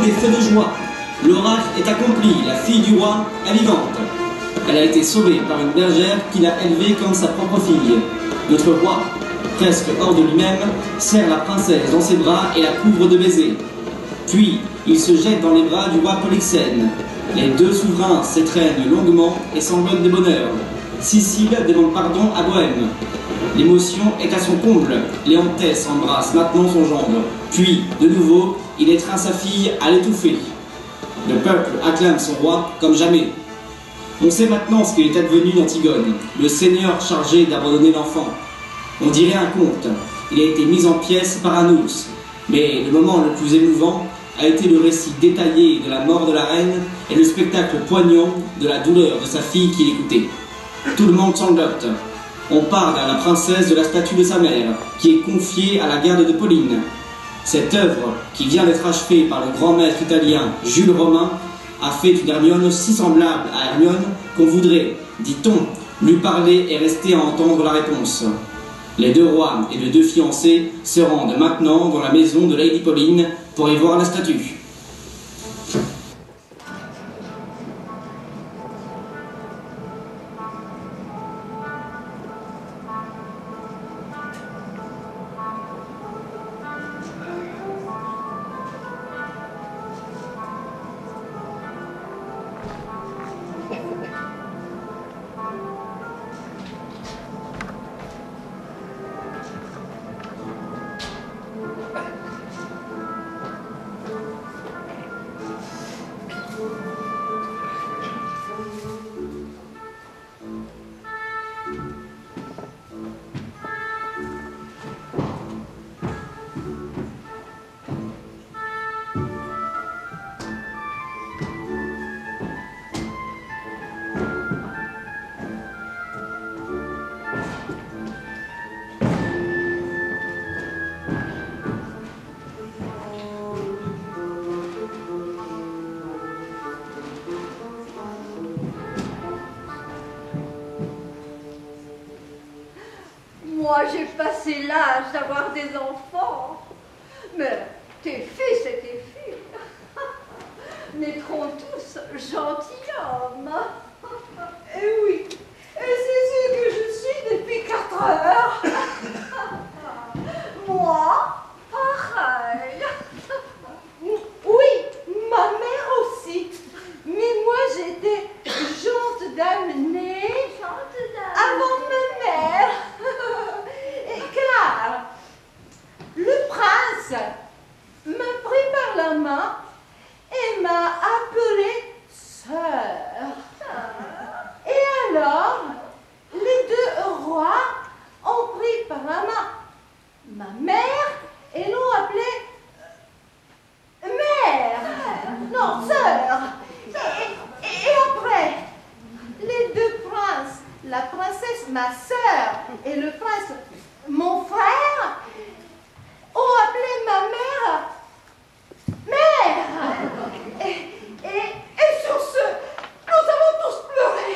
Speaker 1: Des feux de joie. L'oracle est accompli, la fille du roi est vivante. Elle a été sauvée par une bergère qui l'a élevée comme sa propre fille. Notre roi, presque hors de lui-même, serre la princesse dans ses bras et la couvre de baisers. Puis, il se jette dans les bras du roi Polyxène. Les deux souverains s'étreignent longuement et sanglotent de bonheur. Sicile demande pardon à Bohême. L'émotion est à son comble. Léontès embrasse maintenant son gendre. Puis, de nouveau, il étreint sa fille à l'étouffer. Le peuple acclame son roi comme jamais. On sait maintenant ce qu'il est advenu d'Antigone, le seigneur chargé d'abandonner l'enfant. On dirait un conte. Il a été mis en pièces par un ours. Mais le moment le plus émouvant a été le récit détaillé de la mort de la reine et le spectacle poignant de la douleur de sa fille qui l'écoutait. Tout le monde sanglote. On parle à la princesse de la statue de sa mère, qui est confiée à la garde de Pauline. Cette œuvre, qui vient d'être achevée par le grand maître italien Jules Romain, a fait une Hermione si semblable à Hermione qu'on voudrait, dit-on, lui parler et rester à entendre la réponse. Les deux rois et les deux fiancés se rendent maintenant dans la maison de Lady Pauline pour y voir la statue.
Speaker 10: Moi, j'ai passé l'âge d'avoir des enfants. Mais tes fils et tes filles naîtront tous gentilshommes.
Speaker 12: Eh oui, et c'est ce que je suis depuis 4 heures.
Speaker 10: Moi, pareil.
Speaker 12: Oui, ma mère aussi. Mais moi, j'étais gente dame née avant ma mère. Et car le prince m'a pris par la main et m'a appelée sœur. Et alors, les 2 rois ont pris par la main ma mère et l'ont appelée mère. Non, sœur. Et après, les 2 princes, la princesse, ma sœur, et le prince, mon frère, ont appelé ma mère mère. Et sur ce, nous avons tous pleuré.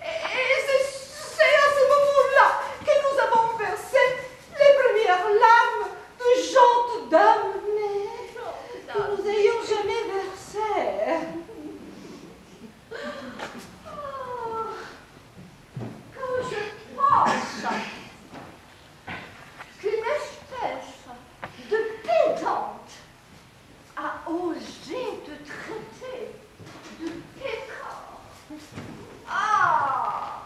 Speaker 12: Et c'est à ce moment-là que nous avons versé les premières larmes de gente dame que nous ayons jamais versées.
Speaker 10: Quand je pense qu'une espèce de pédante a osé te traiter de pécor. Ah,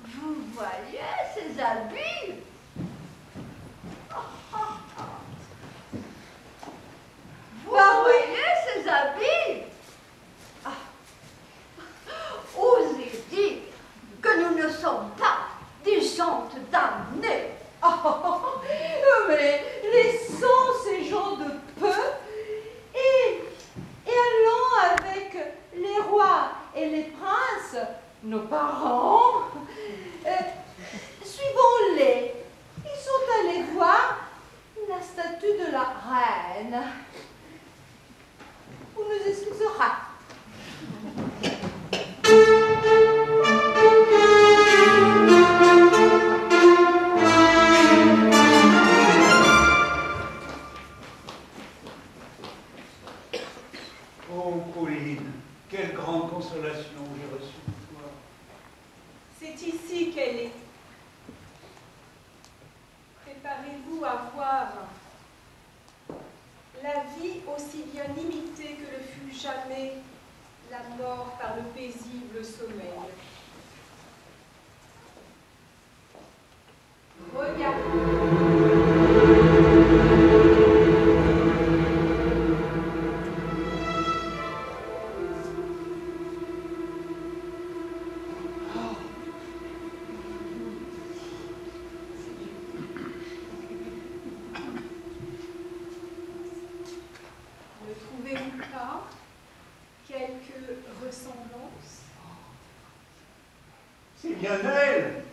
Speaker 10: vous voyez ces habits? Vous voyez ces habits? Osez dire que nous ne sommes pas des gens damnés.
Speaker 12: Mais laissons ces gens de peu et allons avec les rois et les princes, nos parents. Suivons-les. Ils sont allés voir la statue de la reine. On nous expliquera.
Speaker 3: Oh, Pauline, quelle grande consolation j'ai reçue de toi.
Speaker 9: C'est ici qu'elle est. Préparez-vous à voir la vie aussi bien imitée que le fut jamais la mort par le paisible sommeil. Ne trouvez-vous pas quelques ressemblances?
Speaker 3: C'est bien elle.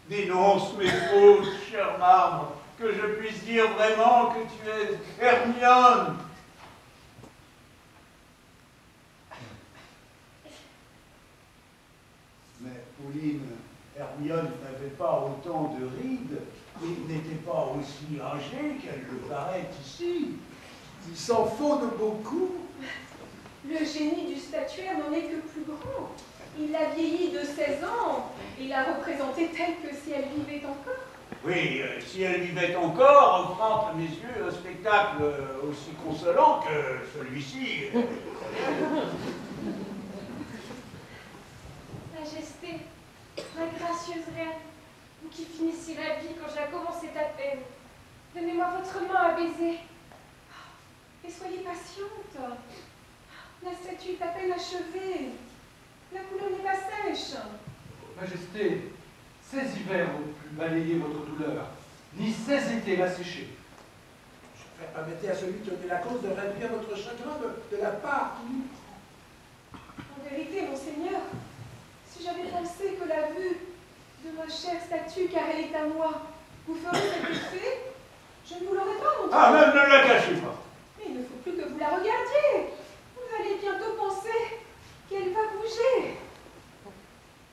Speaker 3: Dénonce mes fautes, cher marbre, que je puisse dire vraiment que tu es Hermione. Mais Pauline, Hermione n'avait pas autant de rides et n'était pas aussi âgée qu'elle le paraît ici.
Speaker 2: Il s'en faut de beaucoup.
Speaker 9: Le génie du statuaire n'en est que plus grand. Il l'a vieilli de 16 ans et l'a représentée telle que si elle vivait encore.
Speaker 3: Oui, si elle vivait encore, offrant à mes yeux un spectacle aussi consolant que celui-ci.
Speaker 5: Majesté, ma gracieuse reine, vous qui finissez la vie quand j'ai commencé à peine, donnez-moi votre main à baiser. Et soyez patiente. La statue est à peine achevée. La couleur n'est pas sèche.
Speaker 6: Majesté, 16 hivers n'ont pu balayer votre douleur, ni 16 étés la sécher.
Speaker 2: Je permettez à celui qui en est la cause de réduire votre chagrin de la part.
Speaker 9: En vérité, monseigneur, si j'avais pensé que la vue de ma chère statue, car elle est à moi, vous ferait cet effet, je ne vous l'aurais pas montré.
Speaker 3: Ah, même ne la cachez pas.
Speaker 9: Mais il ne faut plus que vous la regardiez. Vous allez bientôt penser qu'elle va bouger.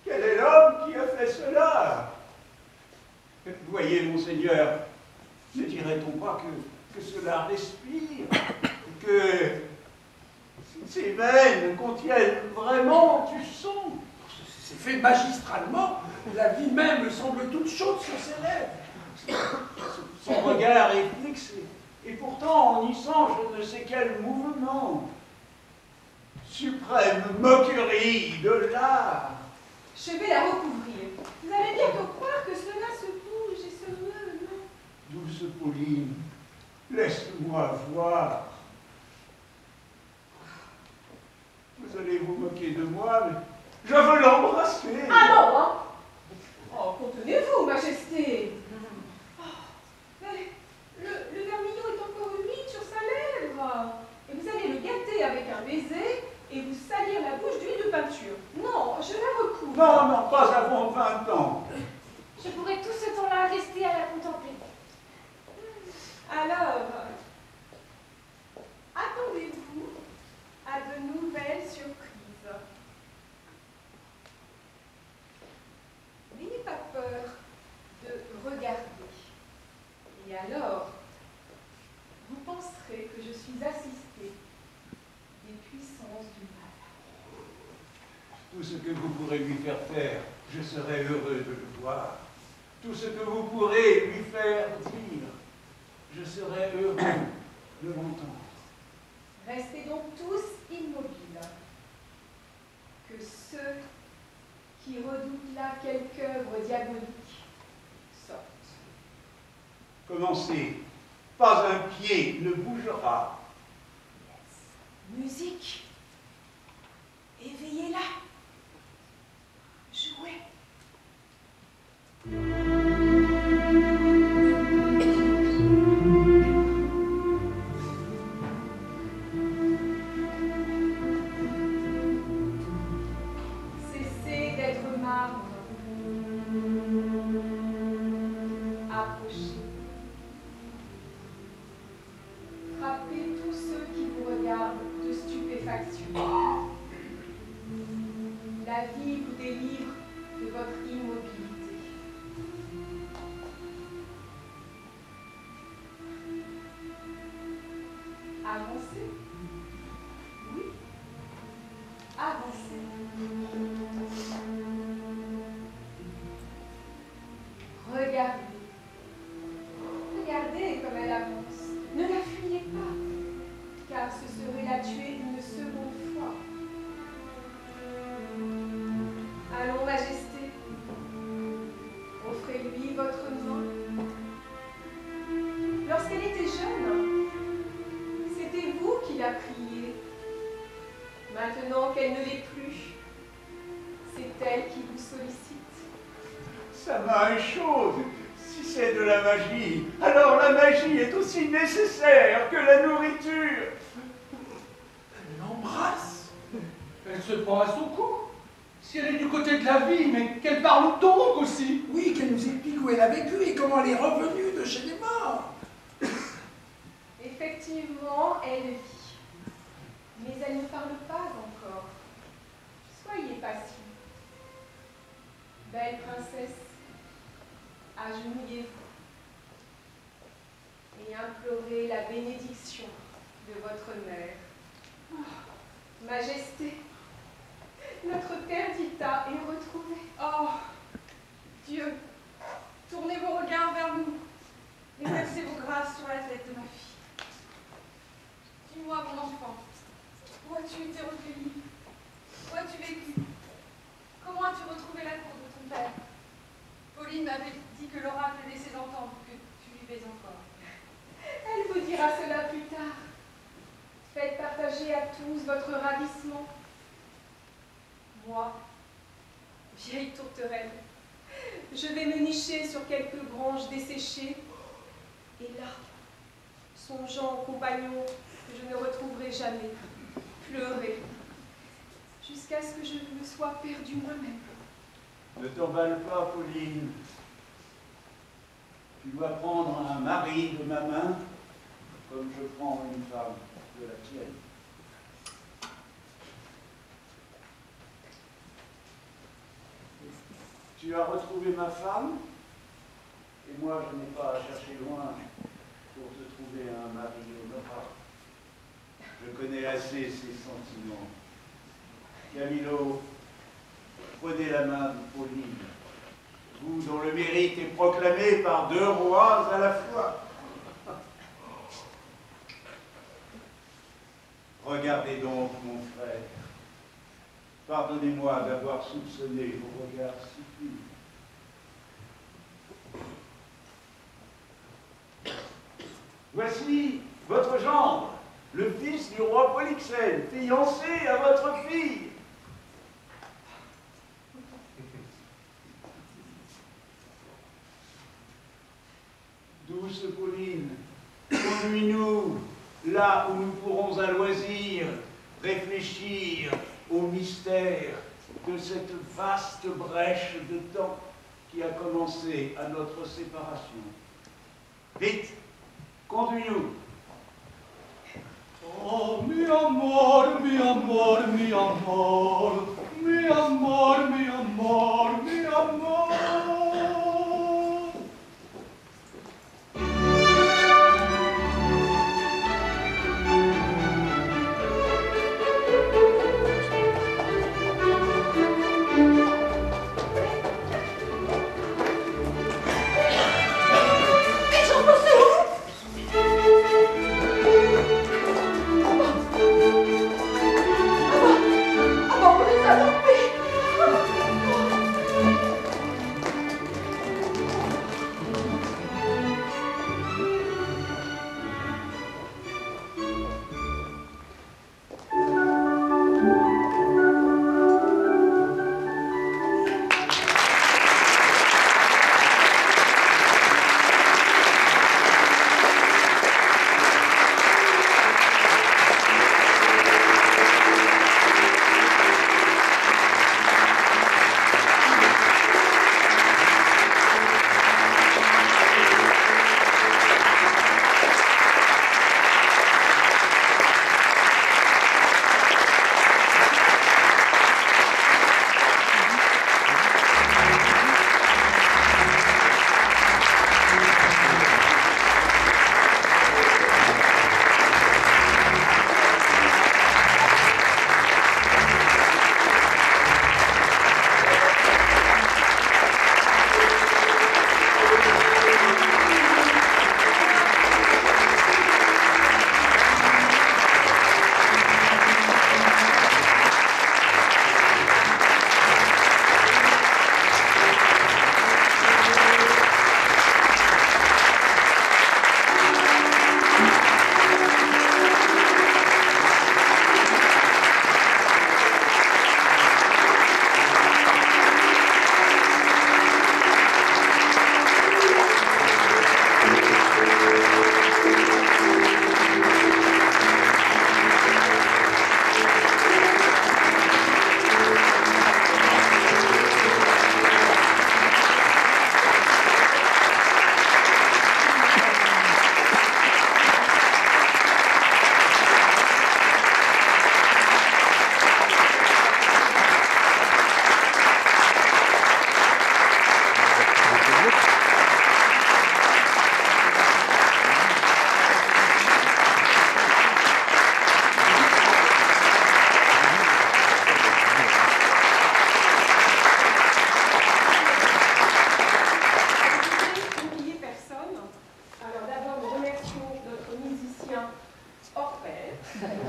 Speaker 3: Quel est l'homme qui a fait cela? Voyez, monseigneur, ne dirait-on pas que cela respire, que ces veines contiennent vraiment du sang?
Speaker 2: C'est fait magistralement. La vie même semble toute chaude sur ses lèvres.
Speaker 3: Son regard est fixé, et pourtant on y sent je ne sais quel mouvement. Suprême moquerie de l'art.
Speaker 9: Je vais la recouvrir. Vous allez bientôt croire que cela se bouge et se meut, non?
Speaker 3: Douce Pauline, laisse-moi voir. Vous allez vous moquer de moi, mais je veux l'embrasser.
Speaker 9: Ah non, hein? Oh, contenez-vous, Majesté. Oh, mais le vermillon est encore humide sur sa lèvre. Et vous allez le gâter avec un baiser et vous salir la bouche d'huile de peinture. Non, je la recouvre.
Speaker 3: Non, non, pas avant 20 ans.
Speaker 5: Je pourrais tout ce temps-là rester à la contempler.
Speaker 9: Alors, attendez-vous à de nouvelles surprises. N'ayez pas peur de regarder. Et alors, vous penserez que je suis assistée des puissances du mal.
Speaker 3: Tout ce que vous pourrez lui faire faire, je serai heureux de le voir. Tout ce que vous pourrez lui faire dire, je serai heureux de l'entendre.
Speaker 9: Restez donc tous immobiles. Que ceux qui redoutent là quelque œuvre diabolique sortent.
Speaker 3: Commencez. Pas un pied ne bougera.
Speaker 9: Musique. Éveillez-la. Jouez. Cessez d'être marbre. Approchez. Frappez tous ceux qui vous regardent de stupéfaction. La vie vous délivre de votre immobilité. Avancez. Oui. Avancez. Regardez. Regardez comme elle avance. Ne la fuyez pas, car ce serait la tuer une seconde fois. Allons, Majesté, offrez-lui votre main. Lorsqu'elle était jeune, c'était vous qui la priez. Maintenant qu'elle ne l'est plus, c'est elle qui vous sollicite.
Speaker 3: Sa main est chaude. Si c'est de la magie, alors la magie est aussi nécessaire que la nourriture.
Speaker 2: Elle l'embrasse.
Speaker 6: Elle se prend à son cou. Si elle est du côté de la vie, mais qu'elle parle donc aussi.
Speaker 2: Oui, qu'elle nous explique où elle a vécu et comment elle est revenue de chez les morts.
Speaker 9: Effectivement, elle vit. Mais elle ne parle pas encore. Soyez patient. Belle princesse, agenouillez-vous et implorez la bénédiction de votre mère. Oh, Majesté, notre Perdita est retrouvée.
Speaker 4: Oh, Dieu, tournez vos regards vers nous et versez vos grâces sur la tête de ma fille. Dis-moi, mon enfant, où as-tu été recueilli? Où as-tu vécu? Comment as-tu retrouvé la cour de ton père? Pauline m'avait dit que l'oracle laissait entendre que tu vivais encore.
Speaker 9: Elle vous dira cela plus tard. Faites partager à tous votre ravissement. Moi, vieille tourterelle, je vais me nicher sur quelques branches desséchées et là, songeant au compagnon que je ne retrouverai jamais, pleurer jusqu'à ce que je me sois perdue moi-même.
Speaker 3: Ne t'emballe pas, Pauline. Tu dois prendre un mari de ma main, comme je prends une femme de la tienne. Tu as retrouvé ma femme? Et moi, je n'ai pas à chercher loin pour te trouver un mari honorable. Je connais assez ses sentiments. Camillo, prenez la main de Pauline, vous dont le mérite est proclamé par 2 rois à la fois. Regardez donc, mon frère. Pardonnez-moi d'avoir soupçonné vos regards si purs. Voici votre gendre, le fils du roi Polyxène, fiancé à votre fille. Douce Pauline, conduis-nous là où nous pourrons à loisir réfléchir au mystère de cette vaste brèche de temps qui a commencé à notre séparation. Vite, conduis-nous.
Speaker 6: Oh, mi amor, mi amor, mi amor, mi amor, mi amor, mi amor.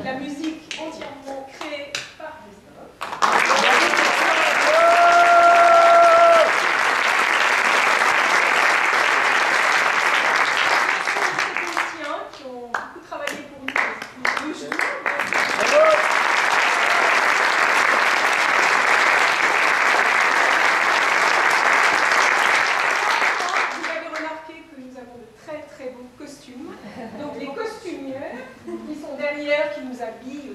Speaker 9: La musique entièrement créée par Christophe. Les techniciens qui ont beaucoup travaillé pour nous depuis 2 jours. Vous avez remarqué que nous avons de très beaux costumes. Donc les costumiers qui sont derrière, qui nous habillent